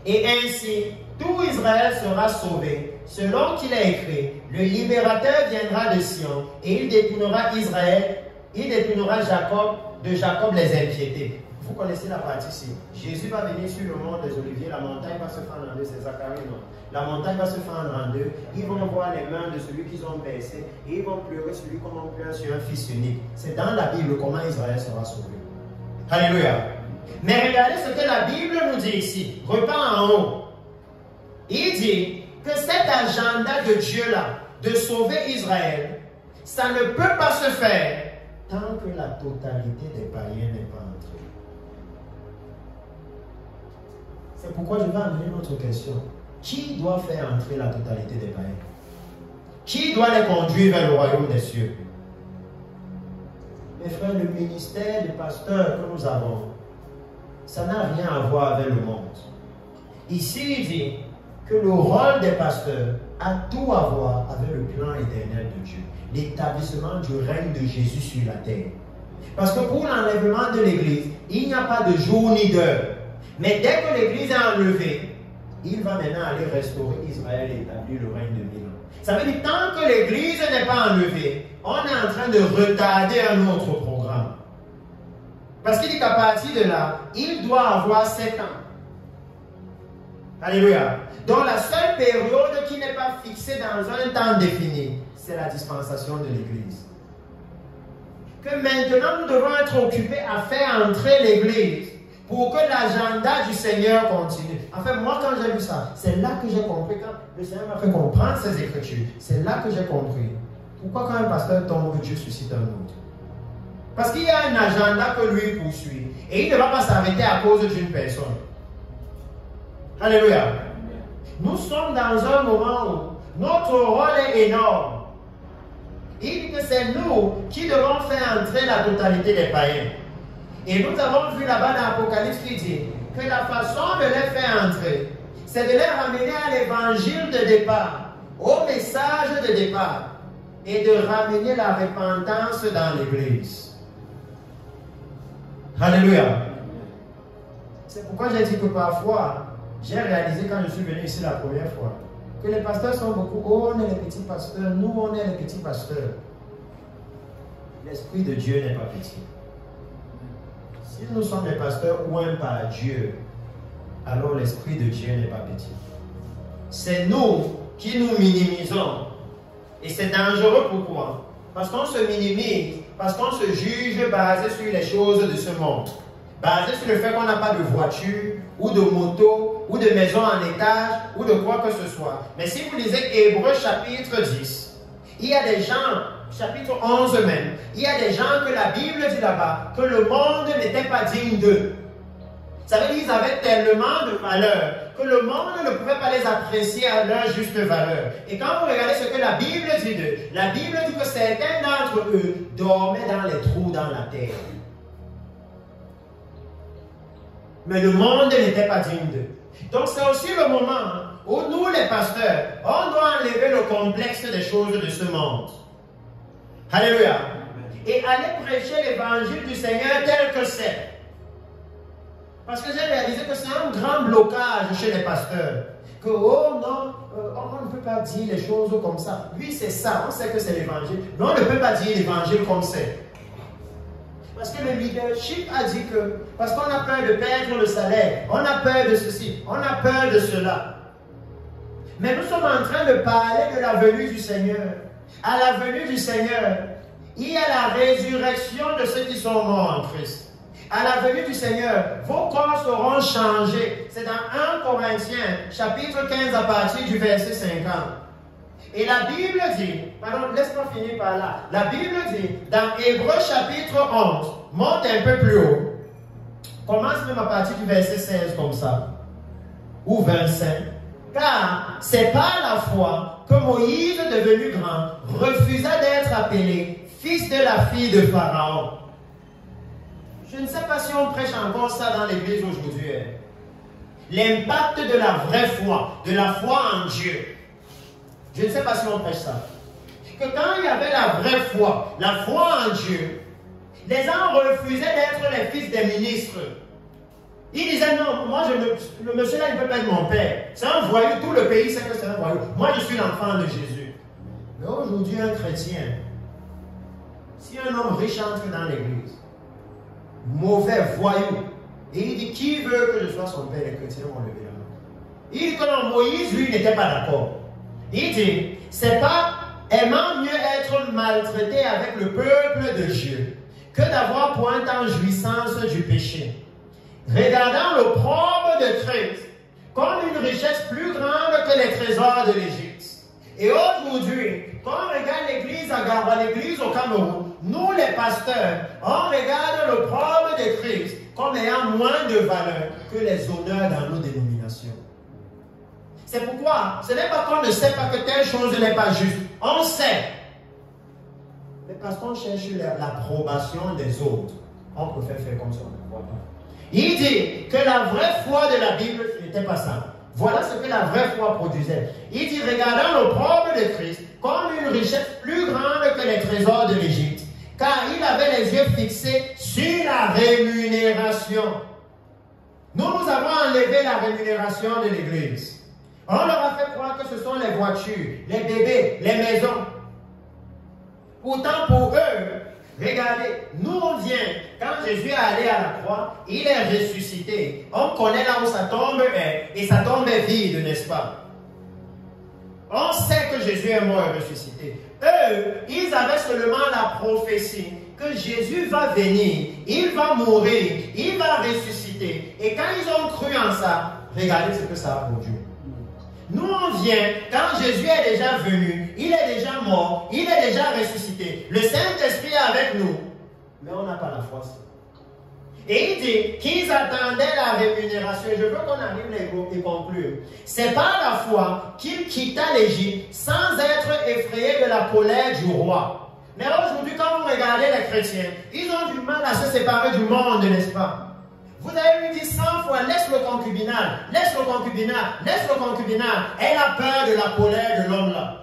Et ainsi, tout Israël sera sauvé, selon qu'il est écrit, le libérateur viendra de Sion, et il détournera Israël, il détournera de Jacob les impiétés. Vous connaissez la partie ici. Jésus va venir sur le mont des Oliviers, la montagne va se fendre en deux, c'est Zacharie, non. La montagne va se fendre en deux, ils vont voir les mains de celui qu'ils ont baissé, et ils vont pleurer celui comme on pleure sur un fils unique. C'est dans la Bible comment Israël sera sauvé. Alléluia. Mais regardez ce que la Bible nous dit ici. Repars en haut. Il dit que cet agenda de Dieu-là, de sauver Israël, ça ne peut pas se faire tant que la totalité des païens n'est pas entrée. C'est pourquoi je vais amener une autre question. Qui doit faire entrer la totalité des païens? Qui doit les conduire vers le royaume des cieux? Mes frères, le ministère de pasteur que nous avons, ça n'a rien à voir avec le monde. Ici, il dit que le rôle des pasteurs a tout à voir avec le plan éternel de Dieu, l'établissement du règne de Jésus sur la terre. Parce que pour l'enlèvement de l'Église, il n'y a pas de jour ni d'heure. Mais dès que l'Église est enlevée, il va maintenant aller restaurer Israël et établir le règne de 1000 ans. Ça veut dire que tant que l'Église n'est pas enlevée, on est en train de retarder un autre programme. Parce qu'il dit qu'à partir de là, il doit avoir 7 ans. Alléluia. Donc la seule période qui n'est pas fixée dans un temps défini, c'est la dispensation de l'Église. Que maintenant nous devons être occupés à faire entrer l'Église pour que l'agenda du Seigneur continue. En fait, moi quand j'ai lu ça, c'est là que j'ai compris, quand le Seigneur m'a fait comprendre ces Écritures, c'est là que j'ai compris. Pourquoi quand un pasteur tombe, Dieu suscite un autre? Parce qu'il y a un agenda que lui poursuit. Et il ne va pas s'arrêter à cause d'une personne. Alléluia. Nous sommes dans un moment où notre rôle est énorme. Il dit que c'est nous qui devons faire entrer la totalité des païens. Et nous avons vu là-bas dans l'Apocalypse qui dit que la façon de les faire entrer, c'est de les ramener à l'évangile de départ, au message de départ, et de ramener la repentance dans l'Église. Alléluia. C'est pourquoi j'ai dit que parfois, j'ai réalisé quand je suis venu ici la première fois, que les pasteurs sont beaucoup, oh, on est les petits pasteurs, nous on est les petits pasteurs. L'Esprit de Dieu n'est pas petit. Si nous sommes les pasteurs ouïs par Dieu, alors l'Esprit de Dieu n'est pas petit. C'est nous qui nous minimisons. Et c'est dangereux, pourquoi? Parce qu'on se minimise, parce qu'on se juge basé sur les choses de ce monde. Basé sur le fait qu'on n'a pas de voiture, ou de moto, ou de maison en étage, ou de quoi que ce soit. Mais si vous lisez Hébreux chapitre 10, il y a des gens, chapitre 11 même, il y a des gens que la Bible dit là-bas, que le monde n'était pas digne d'eux. Ça veut dire qu'ils avaient tellement de valeur que le monde ne pouvait pas les apprécier à leur juste valeur. Et quand vous regardez ce que la Bible dit d'eux, la Bible dit que certains d'entre eux dormaient dans les trous dans la terre. Mais le monde n'était pas digne d'eux. Donc c'est aussi le moment où nous les pasteurs, on doit enlever le complexe des choses de ce monde. Alléluia. Et aller prêcher l'évangile du Seigneur tel que c'est. Parce que j'ai réalisé que c'est un grand blocage chez les pasteurs. Que, oh non, on ne peut pas dire les choses comme ça. Oui, c'est ça, on sait que c'est l'évangile. Mais on ne peut pas dire l'évangile comme c'est. Parce que le leadership a dit que, parce qu'on a peur de perdre le salaire, on a peur de ceci, on a peur de cela. Mais nous sommes en train de parler de la venue du Seigneur. À la venue du Seigneur, il y a la résurrection de ceux qui sont morts en Christ. À la venue du Seigneur, vos corps seront changés. C'est dans 1 Corinthiens, chapitre 15, à partir du verset 50. Et la Bible dit, pardon, laisse-moi finir par là. La Bible dit, dans Hébreux chapitre 11, monte un peu plus haut. Commence même à partir du verset 16 comme ça. Ou 25. Car c'est par la foi que Moïse, devenu grand, refusa d'être appelé fils de la fille de Pharaon. Je ne sais pas si on prêche encore ça dans l'église aujourd'hui. L'impact de la vraie foi, de la foi en Dieu. Je ne sais pas si on prêche ça. Que quand il y avait la vraie foi, la foi en Dieu, les gens refusaient d'être les fils des ministres. Ils disaient non, moi le monsieur là il ne peut pas être mon père. C'est un voyou, tout le pays sait que c'est un voyou. Moi je suis l'enfant de Jésus. Mais aujourd'hui un chrétien, si un homme riche entre dans l'église, mauvais voyou, et il dit qui veut que je sois son père, les chrétiens vont lever la main. Il dit que non, Moïse lui n'était pas d'accord. Il dit, c'est pas aimant mieux être maltraité avec le peuple de Dieu que d'avoir pour un temps jouissance du péché. Regardant l'opprobre de Christ comme une richesse plus grande que les trésors de l'Égypte. Et aujourd'hui, quand on regarde l'église à Garoua, l'église au Cameroun, nous les pasteurs, on regarde l'opprobre de Christ comme ayant moins de valeur que les honneurs dans nos dénominations. C'est pourquoi, ce n'est pas qu'on ne sait pas que telle chose n'est pas juste. On sait. Mais parce qu'on cherche l'approbation des autres, on préfère faire comme ça, on ne croit pas. Il dit que la vraie foi de la Bible n'était pas ça. Voilà ce que la vraie foi produisait. Il dit, regardant l'opprobre de Christ comme une richesse plus grande que les trésors de l'Égypte, car il avait les yeux fixés sur la rémunération. Nous avons enlevé la rémunération de l'Église. On leur a fait croire que ce sont les voitures, les bébés, les maisons. Pourtant, pour eux, Regardez, nous on vient, quand Jésus est allé à la croix, il est ressuscité. On connaît là où sa tombe est, et sa tombe est vide, n'est-ce pas? On sait que Jésus est mort et ressuscité. Eux, ils avaient seulement la prophétie que Jésus va venir, il va mourir, il va ressusciter. Et quand ils ont cru en ça, regardez ce que ça a produit. Nous, on vient, quand Jésus est déjà venu, il est déjà mort, il est déjà ressuscité. Le Saint-Esprit est avec nous, mais on n'a pas la foi. Et il dit qu'ils attendaient la rémunération. Et je veux qu'on arrive à conclure. C'est par la foi qu'il quitta l'Égypte sans être effrayé de la colère du roi. Mais aujourd'hui, quand vous regardez les chrétiens, ils ont du mal à se séparer du monde, n'est-ce pas? Vous avez lui dit 100 fois, laisse le concubinage, laisse le concubinage, laisse le concubinage. Elle a peur de la colère de l'homme là.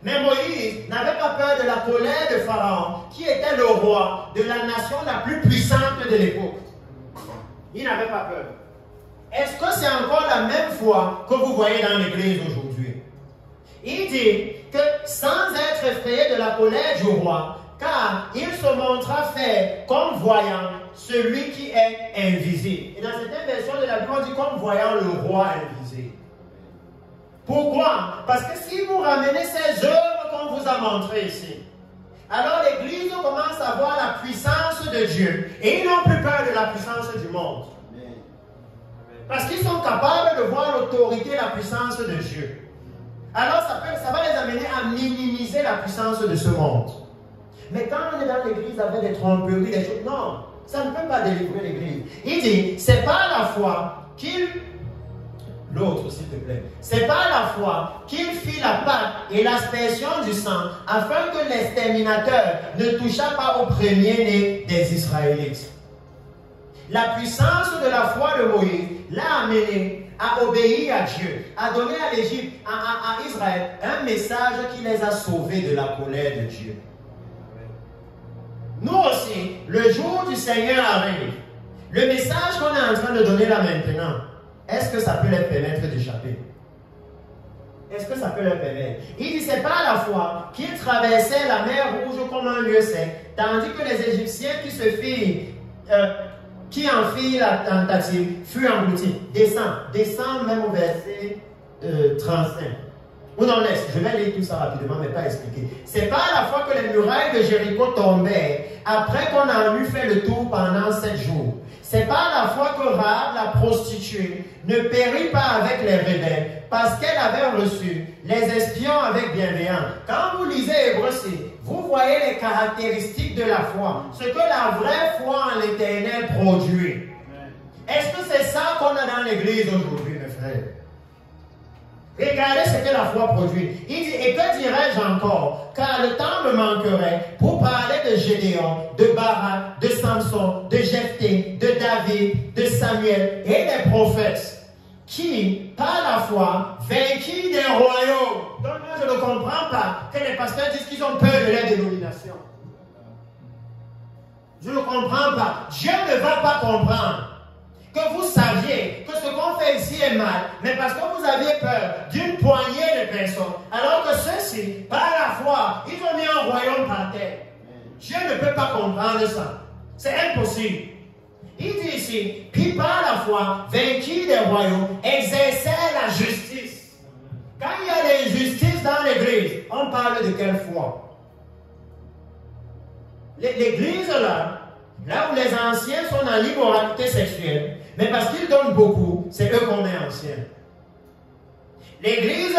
Mais Moïse n'avait pas peur de la colère de Pharaon, qui était le roi de la nation la plus puissante de l'époque. Il n'avait pas peur. Est-ce que c'est encore la même foi que vous voyez dans l'église aujourd'hui? Il dit que sans être effrayé de la colère du roi, car il se montra faire comme voyant celui qui est invisible. Et dans certaines versions de la Bible, on dit comme voyant le roi invisible. Pourquoi? Parce que si vous ramenez ces œuvres qu'on vous a montrées ici, alors l'Église commence à voir la puissance de Dieu. Et ils n'ont plus peur de la puissance du monde. Parce qu'ils sont capables de voir l'autorité et la puissance de Dieu. Alors ça va les amener à minimiser la puissance de ce monde. Mais quand on est dans l'Église avec des tromperies, des choses, non, ça ne peut pas délivrer l'Église. Il dit, c'est par la foi qu'il... L'autre, s'il te plaît. C'est par la foi qu'il fit la Pâque et l'aspersion du sang, afin que l'exterminateur ne touchât pas au premier-né des Israélites. La puissance de la foi de Moïse l'a amené à obéir à Dieu, à donner à l'Égypte, à Israël, un message qui les a sauvés de la colère de Dieu. Nous aussi, le jour du Seigneur arrive. Le message qu'on est en train de donner là maintenant, est-ce que ça peut leur permettre d'échapper? Est-ce que ça peut leur permettre? Il dit, c'est par la foi qu'ils traversaient la mer Rouge comme un lieu sec, tandis que les Égyptiens qui en firent la tentative furent engloutis. Descends même au verset 35. Ou non, laisse, je vais lire tout ça rapidement, mais pas expliquer. C'est par la foi que les murailles de Jéricho tombèrent, après qu'on a eu fait le tour pendant 7 jours. C'est par la foi que Rahab, la prostituée, ne périt pas avec les rebelles, parce qu'elle avait reçu les espions avec bienveillance. Quand vous lisez Hébreux 6, vous voyez les caractéristiques de la foi, ce que la vraie foi en l'Éternel produit. Est-ce que c'est ça qu'on a dans l'Église aujourd'hui, mes frères? Regardez ce que la foi produit. Il dit, et que dirais-je encore? Car le temps me manquerait pour parler de Gédéon, de Barak, de Samson, de Jephthé, de David, de Samuel et des prophètes, qui, par la foi, vainquirent des royaumes. Donc moi, je ne comprends pas que les pasteurs disent qu'ils ont peur de leur dénomination. Je ne comprends pas. Dieu ne va pas comprendre que vous saviez que ce qu'on fait ici est mal, mais parce que vous aviez peur d'une poignée de personnes, alors que ceux-ci, par la foi, ils ont mis un royaume par terre. Dieu ne peut pas comprendre ça. C'est impossible. Il dit ici, puis par la foi, vainquis des royaumes, exerçaient la justice. Quand il y a l'injustice dans l'église, on parle de quelle foi? L'église là où les anciens sont dans l'immoralité sexuelle, mais parce qu'ils donnent beaucoup, c'est eux qu'on met anciens. L'église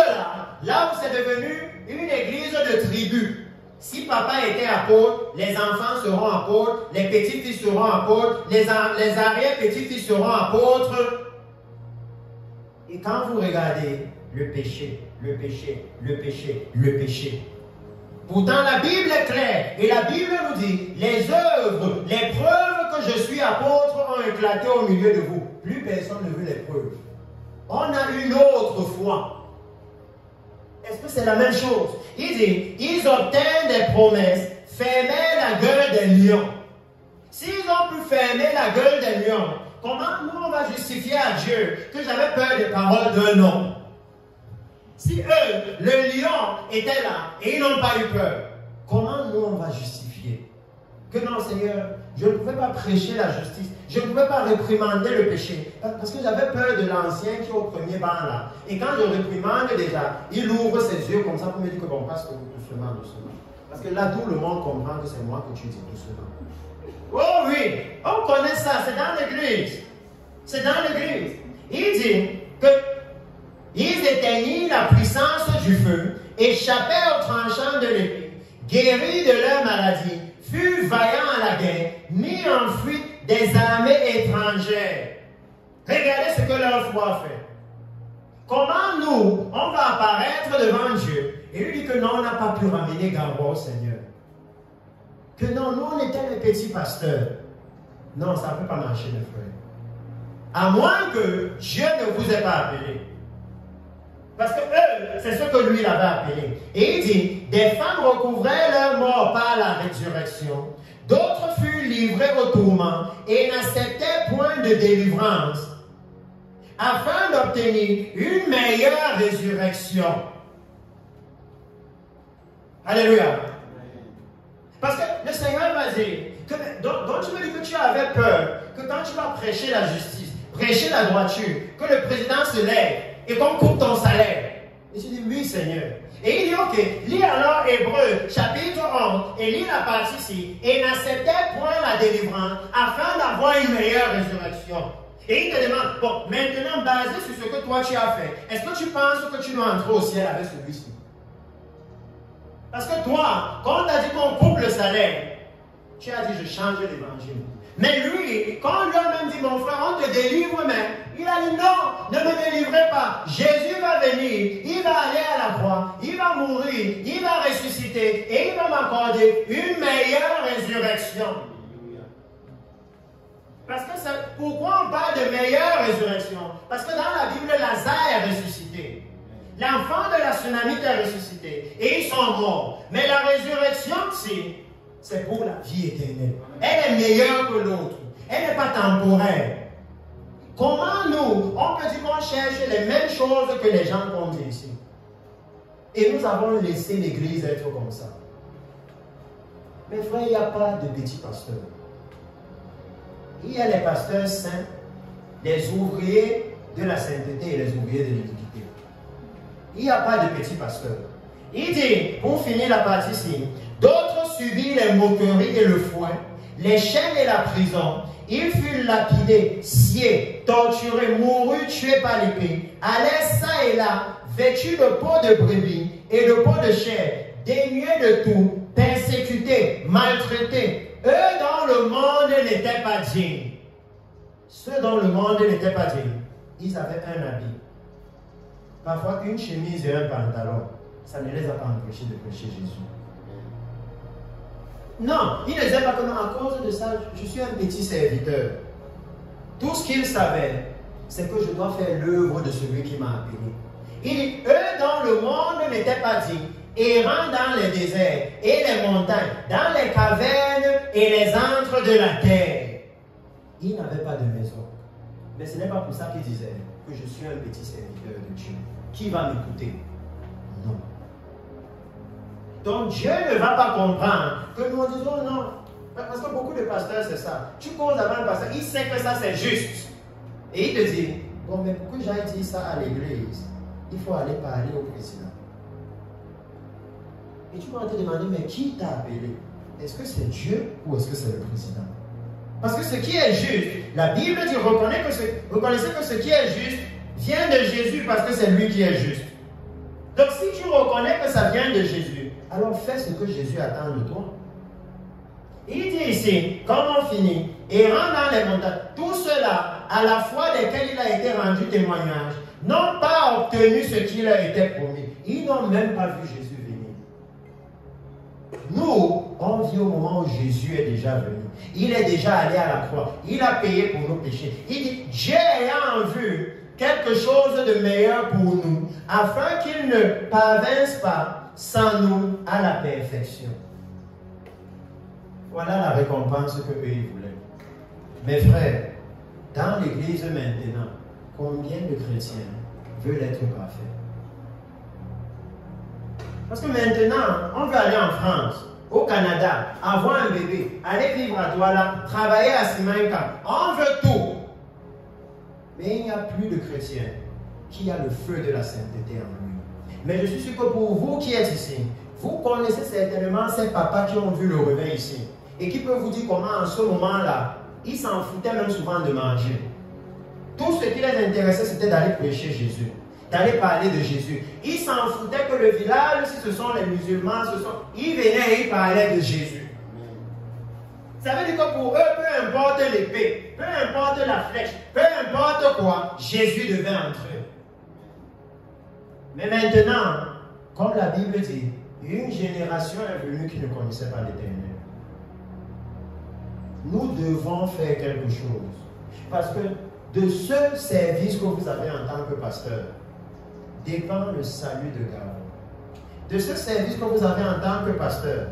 là où c'est devenu une église de tribu. Si papa était apôtre, les enfants seront apôtres, les petits-fils seront apôtres, les arrière-petits-fils seront apôtres. Et quand vous regardez le péché, le péché, le péché, le péché, pourtant la Bible est claire et la Bible nous dit, les œuvres, les preuves que je suis apôtre ont éclaté au milieu de vous. Plus personne ne veut les preuves. On a une autre foi. Est-ce que c'est la même chose? Il dit, ils obtiennent des promesses, fermer la gueule des lions. S'ils ont pu fermer la gueule des lions, comment nous on va justifier à Dieu que j'avais peur des paroles d'un homme? Si eux, le lion était là et ils n'ont pas eu peur, comment nous on va justifier? Que non, Seigneur, je ne pouvais pas prêcher la justice. Je ne pouvais pas réprimander le péché. Parce que j'avais peur de l'ancien qui est au premier banc là. Et quand je réprimande déjà, il ouvre ses yeux comme ça pour me dire que bon, passe doucement, doucement. Parce que là, tout le monde comprend que c'est moi que tu dis doucement. Oh oui, on connaît ça, c'est dans l'église. C'est dans l'église. Il dit que ils éteignirent la puissance du feu, échappèrent aux tranchants de l'épée, guéris de leur maladie, furent vaillants à la guerre, mis en fuite des armées étrangères. Regardez ce que leur foi fait. Comment nous, on va apparaître devant Dieu et lui dit que non, on n'a pas pu ramener Gambo au Seigneur. Que non, nous on était les petits pasteurs. Non, ça ne peut pas marcher, mes frères. À moins que Dieu ne vous ait pas appelé. Parce que eux, c'est ce que lui l'avait appelé. Et il dit, des femmes recouvraient leur mort par la résurrection, d'autres furent livrés au tourment et n'acceptaient point de délivrance, afin d'obtenir une meilleure résurrection. Alléluia. Parce que le Seigneur va dire, donc tu me dis que tu avais peur, que quand tu vas prêcher la justice, prêcher la droiture, que le président se lève et qu'on coupe ton salaire. Et tu dis, oui Seigneur. Et il dit, ok, lis alors Hébreux, chapitre 11, et lis la partie ici, et n'acceptait point la délivrance, afin d'avoir une meilleure résurrection. Et il te demande, bon, maintenant, basé sur ce que toi tu as fait, est-ce que tu penses que tu dois entrer au ciel avec celui-ci? Parce que toi, quand on t'a dit qu'on coupe le salaire, tu as dit, je change l'évangile. Mais lui, quand on lui a même dit, mon frère, on te délivre même, il a dit, non, ne me délivrez pas. Jésus va venir, il va aller à la croix, il va mourir, il va ressusciter et il va m'accorder une meilleure résurrection. Parce que pourquoi on parle de meilleure résurrection? Parce que dans la Bible, Lazare est ressuscité. L'enfant de la Sunamite est ressuscité. Et ils sont morts. Mais la résurrection, c'est pour la vie éternelle. Elle est meilleure que l'autre. Elle n'est pas temporaire. Comment nous, on peut dire qu'on cherche les mêmes choses que les gens qu'on dit ici. Et nous avons laissé l'Église être comme ça. Mes frères, il n'y a pas de petits pasteurs. Il y a les pasteurs saints, les ouvriers de la sainteté et les ouvriers de l'iniquité. Il n'y a pas de petits pasteurs. Il dit, pour finir la partie ici, d'autres subirent les moqueries et le fouet, les chaînes et la prison. Ils furent lapidés, sciés, torturés, mourus, tués par l'épée, allaient ça et là, vêtus de peau de brebis et de peau de chair, dénués de tout, persécutés, maltraités. Eux dont le monde n'était pas digne. Ceux dont le monde n'était pas digne, ils avaient un habit. Parfois une chemise et un pantalon. Ça ne les a pas empêchés de prêcher Jésus. Non, ils ne disaient pas que non, à cause de ça, je suis un petit serviteur. Tout ce qu'ils savaient, c'est que je dois faire l'œuvre de celui qui m'a appelé. Il dit, eux dont le monde n'était pas digne, errant dans les déserts et les montagnes, dans les cavernes et les antres de la terre. Ils n'avaient pas de maison. Mais ce n'est pas pour ça qu'ils disaient que je suis un petit serviteur de Dieu. Qui va m'écouter? Non. Donc Dieu ne va pas comprendre que nous disons non. Parce que beaucoup de pasteurs, c'est ça. Tu causes avant le pasteur, il sait que ça c'est juste. Et il te dit, bon, mais pour que j'aille dire ça à l'église, il faut aller parler au président. Et tu vas te demander, mais qui t'a appelé? Est-ce que c'est Dieu ou est-ce que c'est le président? Parce que ce qui est juste, la Bible dit, reconnaissez que ce qui est juste vient de Jésus parce que c'est lui qui est juste. Donc si tu reconnais que ça vient de Jésus, alors fais ce que Jésus attend de toi. Il dit ici, quand on finit, errant dans les montagnes, tout cela, à la fois desquels il a été rendu témoignage, n'ont pas obtenu ce qui leur était promis. Ils n'ont même pas vu Jésus venir. Nous, on vit au moment où Jésus est déjà venu. Il est déjà allé à la croix. Il a payé pour nos péchés. Il dit, Dieu ayant en vue quelque chose de meilleur pour nous, afin qu'il ne parvince pas sans nous à la perfection. Voilà la récompense que eux ils voulaient. Mes frères, dans l'église maintenant, combien de chrétiens veulent être parfaits? Parce que maintenant, on veut aller en France. au Canada, avoir un bébé, aller vivre à Douala, travailler à Simaïka. On veut tout. Mais il n'y a plus de chrétiens qui a le feu de la sainteté en lui. Mais je suis sûr que pour vous qui êtes ici, vous connaissez certainement ces papas qui ont vu le réveil ici et qui peuvent vous dire comment en ce moment-là, ils s'en foutaient même souvent de manger. Tout ce qui les intéressait, c'était d'aller prêcher Jésus, d'aller parler de Jésus. Ils s'en foutaient que le village, si ce sont les musulmans, ils venaient et ils parlaient de Jésus. Ça veut dire que pour eux, peu importe l'épée, peu importe la flèche, peu importe quoi, Jésus devait entrer. Mais maintenant, comme la Bible dit, une génération est venue qui ne connaissait pas l'Éternel. Nous devons faire quelque chose. Parce que de ce service que vous avez en tant que pasteur, dépend le salut de Gabon. De ce service que vous avez en tant que pasteur,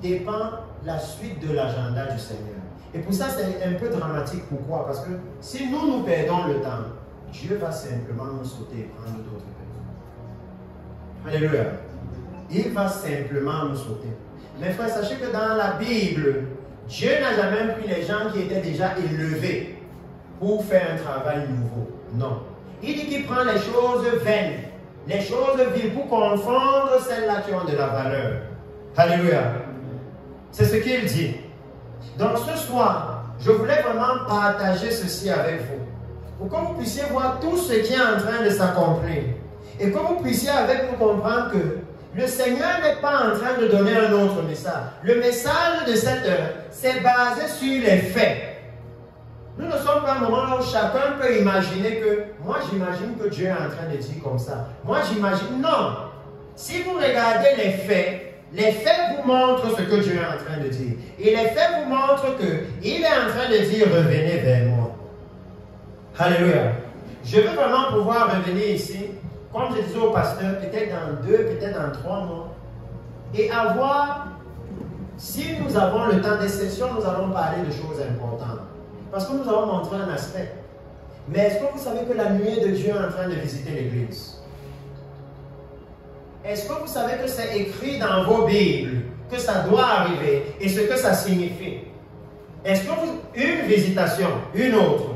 dépend la suite de l'agenda du Seigneur. Et pour ça, c'est un peu dramatique. Pourquoi? Parce que si nous perdons le temps, Dieu va simplement nous sauter et prendre d'autres personnes. Alléluia. Il va simplement nous sauter. Mais frère, sachez que dans la Bible, Dieu n'a jamais pris les gens qui étaient déjà élevés pour faire un travail nouveau. Non. Il dit qu'il prend les choses vaines, les choses viles pour confondre celles-là qui ont de la valeur. Alléluia. C'est ce qu'il dit. Donc ce soir, je voulais vraiment partager ceci avec vous. Pour que vous puissiez voir tout ce qui est en train de s'accomplir. Et que vous puissiez avec nous comprendre que le Seigneur n'est pas en train de donner un autre message. Le message de cette heure, c'est basé sur les faits. Nous ne sommes pas à un moment là où chacun peut imaginer que, moi j'imagine que Dieu est en train de dire comme ça. Moi j'imagine, non. Si vous regardez les faits vous montrent ce que Dieu est en train de dire. Et les faits vous montrent qu'il est en train de dire, revenez vers moi. Alléluia. Je veux vraiment pouvoir revenir ici, comme je disais au pasteur, peut-être dans 2, peut-être dans 3 mois, et avoir, si nous avons le temps des sessions, nous allons parler de choses importantes. Parce que nous allons montrer un aspect. Mais est-ce que vous savez que la nuée de Dieu est en train de visiter l'église? Est-ce que vous savez que c'est écrit dans vos Bibles que ça doit arriver et ce que ça signifie? Est-ce que vous... Une visitation, une autre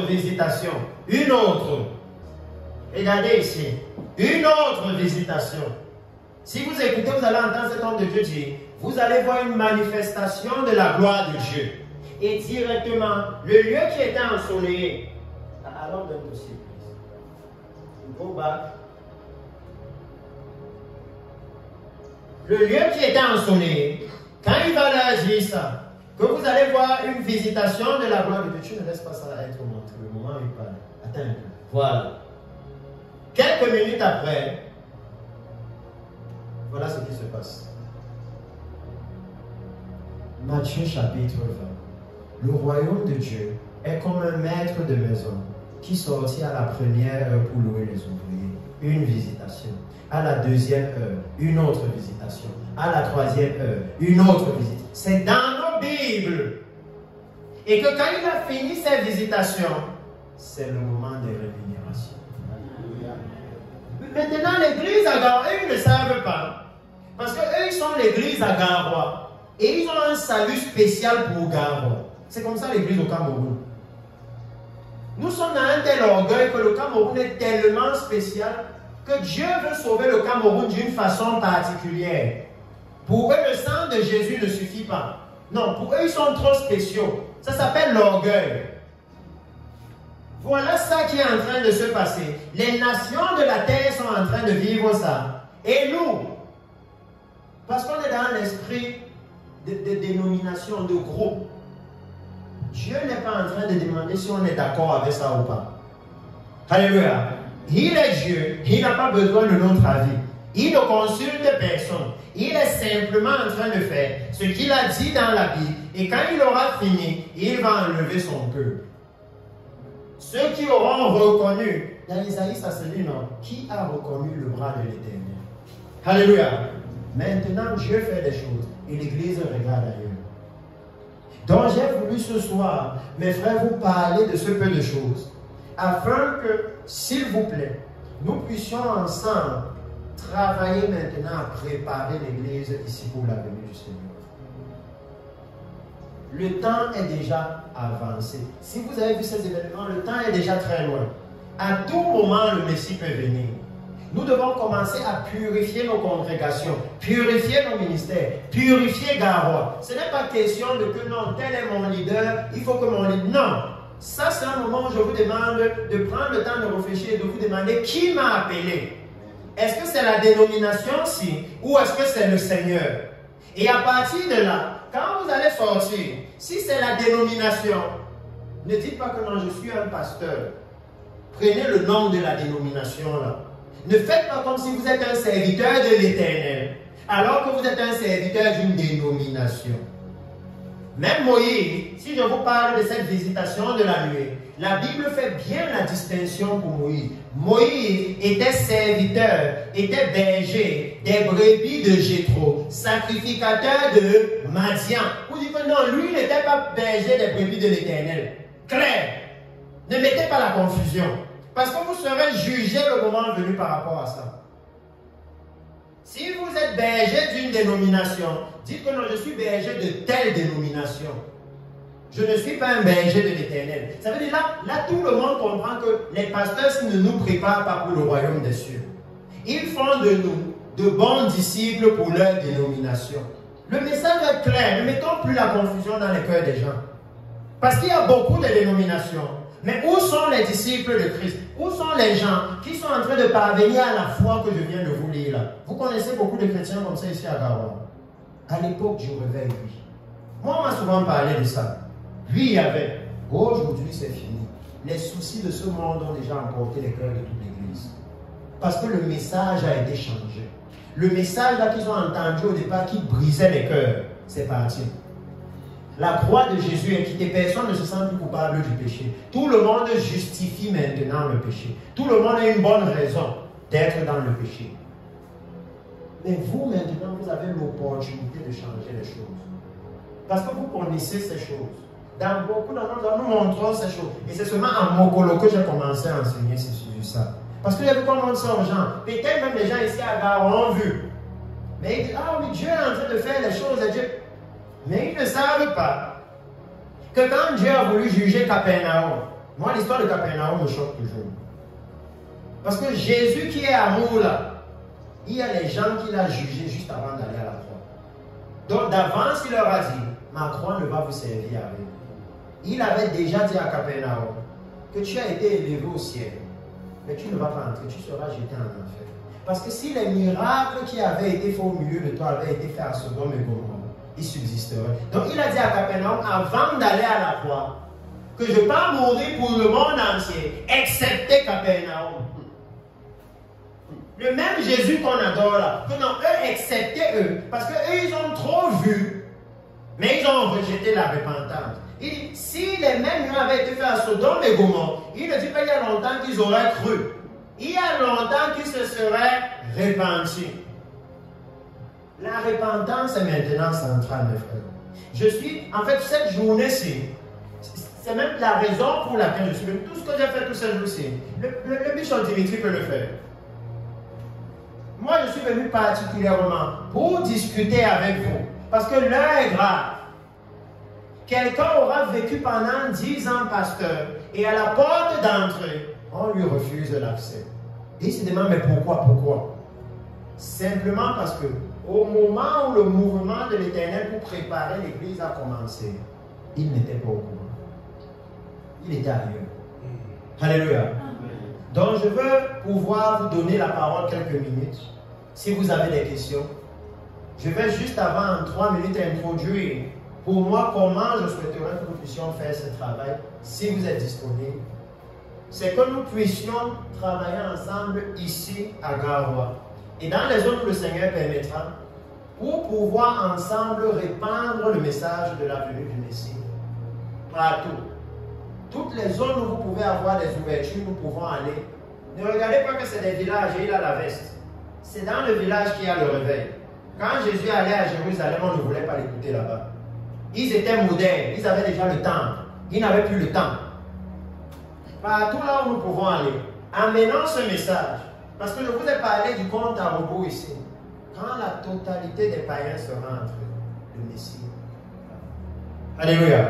visitation, une autre. Regardez ici, une autre visitation. Si vous écoutez, vous allez entendre cet homme de Dieu dire, vous allez voir une manifestation de la gloire de Dieu. Et directement, le lieu qui était ensoleillé, alors d'un dossier, go back. Le lieu qui était ensoleillé, quand il va leur dire ça, que vous allez voir une visitation de la gloire de Dieu, tu ne laisses pas ça être montré. Le moment où il parle. Attends un peu. Voilà. Quelques minutes après, voilà ce qui se passe. Matthieu chapitre 20. Le royaume de Dieu est comme un maître de maison qui sortit à la première heure pour louer les ouvriers. Une visitation. À la deuxième heure, une autre visitation. À la troisième heure, une autre visitation. C'est dans nos Bibles. Et que quand il a fini ses visitations, c'est le moment des rémunérations. Maintenant, l'église à Garoua, eux, ils ne savent pas. Parce qu'eux, ils sont l'église à Garoua. Et ils ont un salut spécial pour Garoua. C'est comme ça l'église au Cameroun. Nous sommes dans un tel orgueil que le Cameroun est tellement spécial que Dieu veut sauver le Cameroun d'une façon particulière. Pour eux, le sang de Jésus ne suffit pas. Non, pour eux, ils sont trop spéciaux. Ça s'appelle l'orgueil. Voilà ça qui est en train de se passer. Les nations de la terre sont en train de vivre ça. Et nous, parce qu'on est dans l'esprit de dénomination, de groupe, Dieu n'est pas en train de demander si on est d'accord avec ça ou pas. Alléluia. Il est Dieu, il n'a pas besoin de notre avis. Il ne consulte personne. Il est simplement en train de faire ce qu'il a dit dans la Bible. Et quand il aura fini, il va enlever son peuple. Ceux qui auront reconnu, dans Isaïe, ça se dit non, qui a reconnu le bras de l'Éternel? Alléluia. Maintenant, Dieu fait des choses et l'Église regarde ailleurs. Donc j'ai voulu ce soir, mes frères, vous parler de ce peu de choses, afin que, s'il vous plaît, nous puissions ensemble Travaillez maintenant à préparer l'église ici pour la venue du Seigneur. Le temps est déjà avancé. Si vous avez vu ces événements, le temps est déjà très loin. À tout moment, le Messie peut venir. Nous devons commencer à purifier nos congrégations, purifier nos ministères, purifier Garoua. Ce n'est pas question de que non, tel est mon leader, il faut que mon leader... Non. Ça, c'est un moment où je vous demande de prendre le temps de réfléchir et de vous demander qui m'a appelé. Est-ce que c'est la dénomination-ci ou est-ce que c'est le Seigneur? Et à partir de là, quand vous allez sortir, si c'est la dénomination, ne dites pas que non, je suis un pasteur. Prenez le nom de la dénomination là. Ne faites pas comme si vous êtes un serviteur de l'Éternel, alors que vous êtes un serviteur d'une dénomination. Même Moïse, si je vous parle de cette visitation de la nuée, la Bible fait bien la distinction pour Moïse. Moïse était serviteur, était berger des brebis de Jéthro, sacrificateur de Madian. Vous dites que non, lui n'était pas berger des brebis de l'Éternel. Clair. Ne mettez pas la confusion. Parce que vous serez jugé le moment venu par rapport à ça. Si vous êtes berger d'une dénomination, dites que non, je suis berger de telle dénomination. Je ne suis pas un berger de l'Éternel. Ça veut dire là, tout le monde comprend que les pasteurs ne nous préparent pas pour le royaume des cieux. Ils font de nous de bons disciples pour leur dénomination. Le message est clair. Ne mettons plus la confusion dans les cœurs des gens. Parce qu'il y a beaucoup de dénominations. Mais où sont les disciples de Christ? Où sont les gens qui sont en train de parvenir à la foi que je viens de vous lire là? Vous connaissez beaucoup de chrétiens comme ça ici à Garoua. À l'époque du réveil, oui. Moi, on m'a souvent parlé de ça. Lui, il y avait. Aujourd'hui, c'est fini. Les soucis de ce monde ont déjà emporté les cœurs de toute l'Église. Parce que le message a été changé. Le message là qu'ils ont entendu au départ qui brisait les cœurs, c'est parti. La croix de Jésus est quittée. Personne ne se sent plus coupable du péché. Tout le monde justifie maintenant le péché. Tout le monde a une bonne raison d'être dans le péché. Mais vous, maintenant, vous avez l'opportunité de changer les choses. Parce que vous connaissez ces choses. Dans beaucoup d'endroits, nous montrons ces choses. Et c'est seulement à Mokolo que j'ai commencé à enseigner sur ça. Parce que j'ai vu comment on dit ça aux gens. Peut-être même les gens ici à Garoua ont vu. Mais ils disent, ah oui, Dieu est en train de faire les choses. Et Dieu... Mais ils ne savent pas que quand Dieu a voulu juger Capernaum, moi l'histoire de Capernaum me choque toujours. Parce que Jésus qui est amour là, il y a les gens qu'il a jugés juste avant d'aller à la croix. Donc d'avance il leur a dit, ma croix ne va vous servir à rien. Il avait déjà dit à Capernaum que tu as été élevé au ciel, mais tu ne vas pas entrer, tu seras jeté en enfer. Parce que si les miracles qui avaient été faits au milieu de toi avaient été faits à Sodome et Gomorrhe, il subsisterait. Donc il a dit à Capernaum, avant d'aller à la croix, que je ne vais pas mourir pour le monde entier, excepté Capernaum. Le même Jésus qu'on adore là, que non, eux, excepté eux, parce qu'eux, ils ont trop vu, mais ils ont rejeté la repentance. Il dit, si les mêmes lieux avaient été faits à Sodome et Gomorrhe, il ne dit pas il y a longtemps qu'ils auraient cru. Il y a longtemps qu'ils se seraient repentis. La repentance est maintenant centrale, mes frères. Je suis, en fait, cette journée-ci, c'est même la raison pour laquelle je suis venu. Tout ce que j'ai fait tous ces jours-ci, le bishop Dimitri peut le faire. Moi, je suis venu particulièrement pour discuter avec vous. Parce que l'heure est grave. Quelqu'un aura vécu pendant 10 ans pasteur et à la porte d'entrée, on lui refuse l'accès. Il se demande, mais pourquoi? Simplement parce que au moment où le mouvement de l'Éternel pour préparer l'Église a commencé, il n'était pas au courant. Il était ailleurs. Alléluia. Donc je veux pouvoir vous donner la parole quelques minutes. Si vous avez des questions, je vais juste avant en 3 minutes introduire pour moi comment je souhaiterais que nous puissions faire ce travail, si vous êtes disponible. C'est que nous puissions travailler ensemble ici à Garoua et dans les zones où le Seigneur permettra, pour pouvoir ensemble répandre le message de la venue du Messie. Partout. Toutes les zones où vous pouvez avoir des ouvertures, nous pouvons aller. Ne regardez pas que c'est des villages et il a la veste. C'est dans le village qu'il y a le réveil. Quand Jésus allait à Jérusalem, on ne voulait pas l'écouter là-bas. Ils étaient modernes, ils avaient déjà le temps. Ils n'avaient plus le temps. Partout là où nous pouvons aller, amenons ce message. Parce que je vous ai parlé du compte à rebours ici. Quand la totalité des païens sera entre le Messie. Alléluia.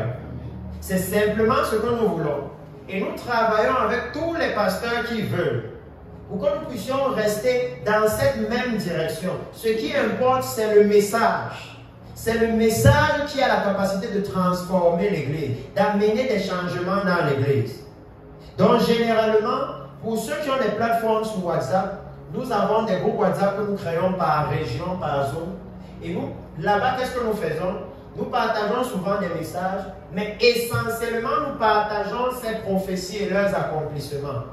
C'est simplement ce que nous voulons. Et nous travaillons avec tous les pasteurs qui veulent. Pour que nous puissions rester dans cette même direction. Ce qui importe, c'est le message. C'est le message qui a la capacité de transformer l'Église, d'amener des changements dans l'Église. Donc, généralement, pour ceux qui ont des plateformes sur WhatsApp, nous avons des groupes WhatsApp que nous créons par région, par zone. Et nous, là-bas, qu'est-ce que nous faisons? Nous partageons souvent des messages, mais essentiellement, nous partageons ces prophéties et leurs accomplissements.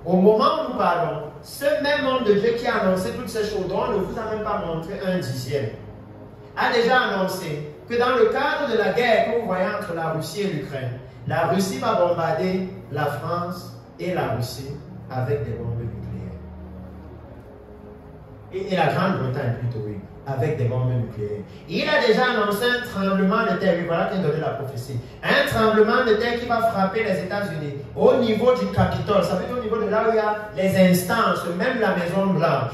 Au moment où nous parlons, ce même homme de Dieu qui a annoncé toutes ces choses, dont on ne vous a même pas montré un dixième, a déjà annoncé que dans le cadre de la guerre que vous voyez entre la Russie et l'Ukraine, la Russie va bombarder la France et la Russie avec des bombes nucléaires. Et la Grande-Bretagne plutôt, oui, avec des bombes nucléaires. Il a déjà annoncé un tremblement de terre, voilà qui a donné la prophétie. Un tremblement de terre qui va frapper les États-Unis au niveau du Capitole, ça veut dire au niveau de là où il y a les instances, même la Maison Blanche.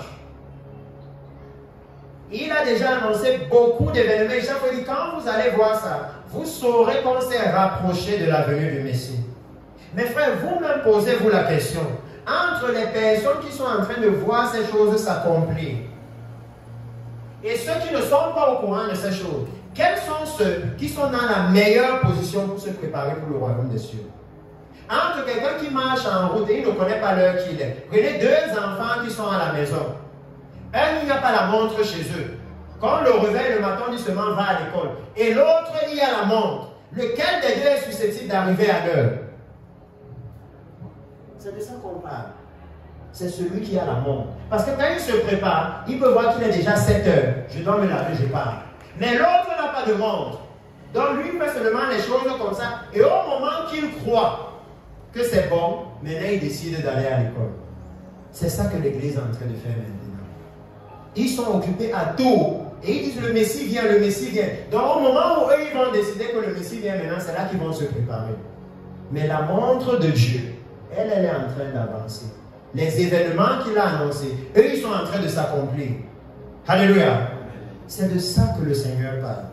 Il a déjà annoncé beaucoup d'événements. Et chaque fois, il dit, quand vous allez voir ça, vous saurez qu'on s'est rapproché de la venue du Messie. Mes frères, vous-même posez-vous la question. Entre les personnes qui sont en train de voir ces choses s'accomplir et ceux qui ne sont pas au courant de ces choses, quels sont ceux qui sont dans la meilleure position pour se préparer pour le royaume des cieux? Entre quelqu'un qui marche en route et il ne connaît pas l'heure qu'il est. Prenez deux enfants qui sont à la maison. Un, il n'y a pas la montre chez eux. Quand on le réveille le matin, on dit seulement va à l'école. Et l'autre, il y a la montre. Lequel des deux est susceptible d'arriver à l'heure? C'est de ça qu'on parle. C'est celui qui a la montre. Parce que quand il se prépare, il peut voir qu'il est déjà 7 heures. Je dois me laver, je pars. Mais l'autre n'a pas de montre. Donc lui fait seulement les choses comme ça. Et au moment qu'il croit que c'est bon, maintenant il décide d'aller à l'école. C'est ça que l'Église est en train de faire maintenant. Ils sont occupés à tout. Et ils disent le Messie vient, le Messie vient. Donc au moment où eux ils vont décider que le Messie vient maintenant, c'est là qu'ils vont se préparer. Mais la montre de Dieu, elle est en train d'avancer. Les événements qu'il a annoncés, eux ils sont en train de s'accomplir. Alléluia. C'est de ça que le Seigneur parle.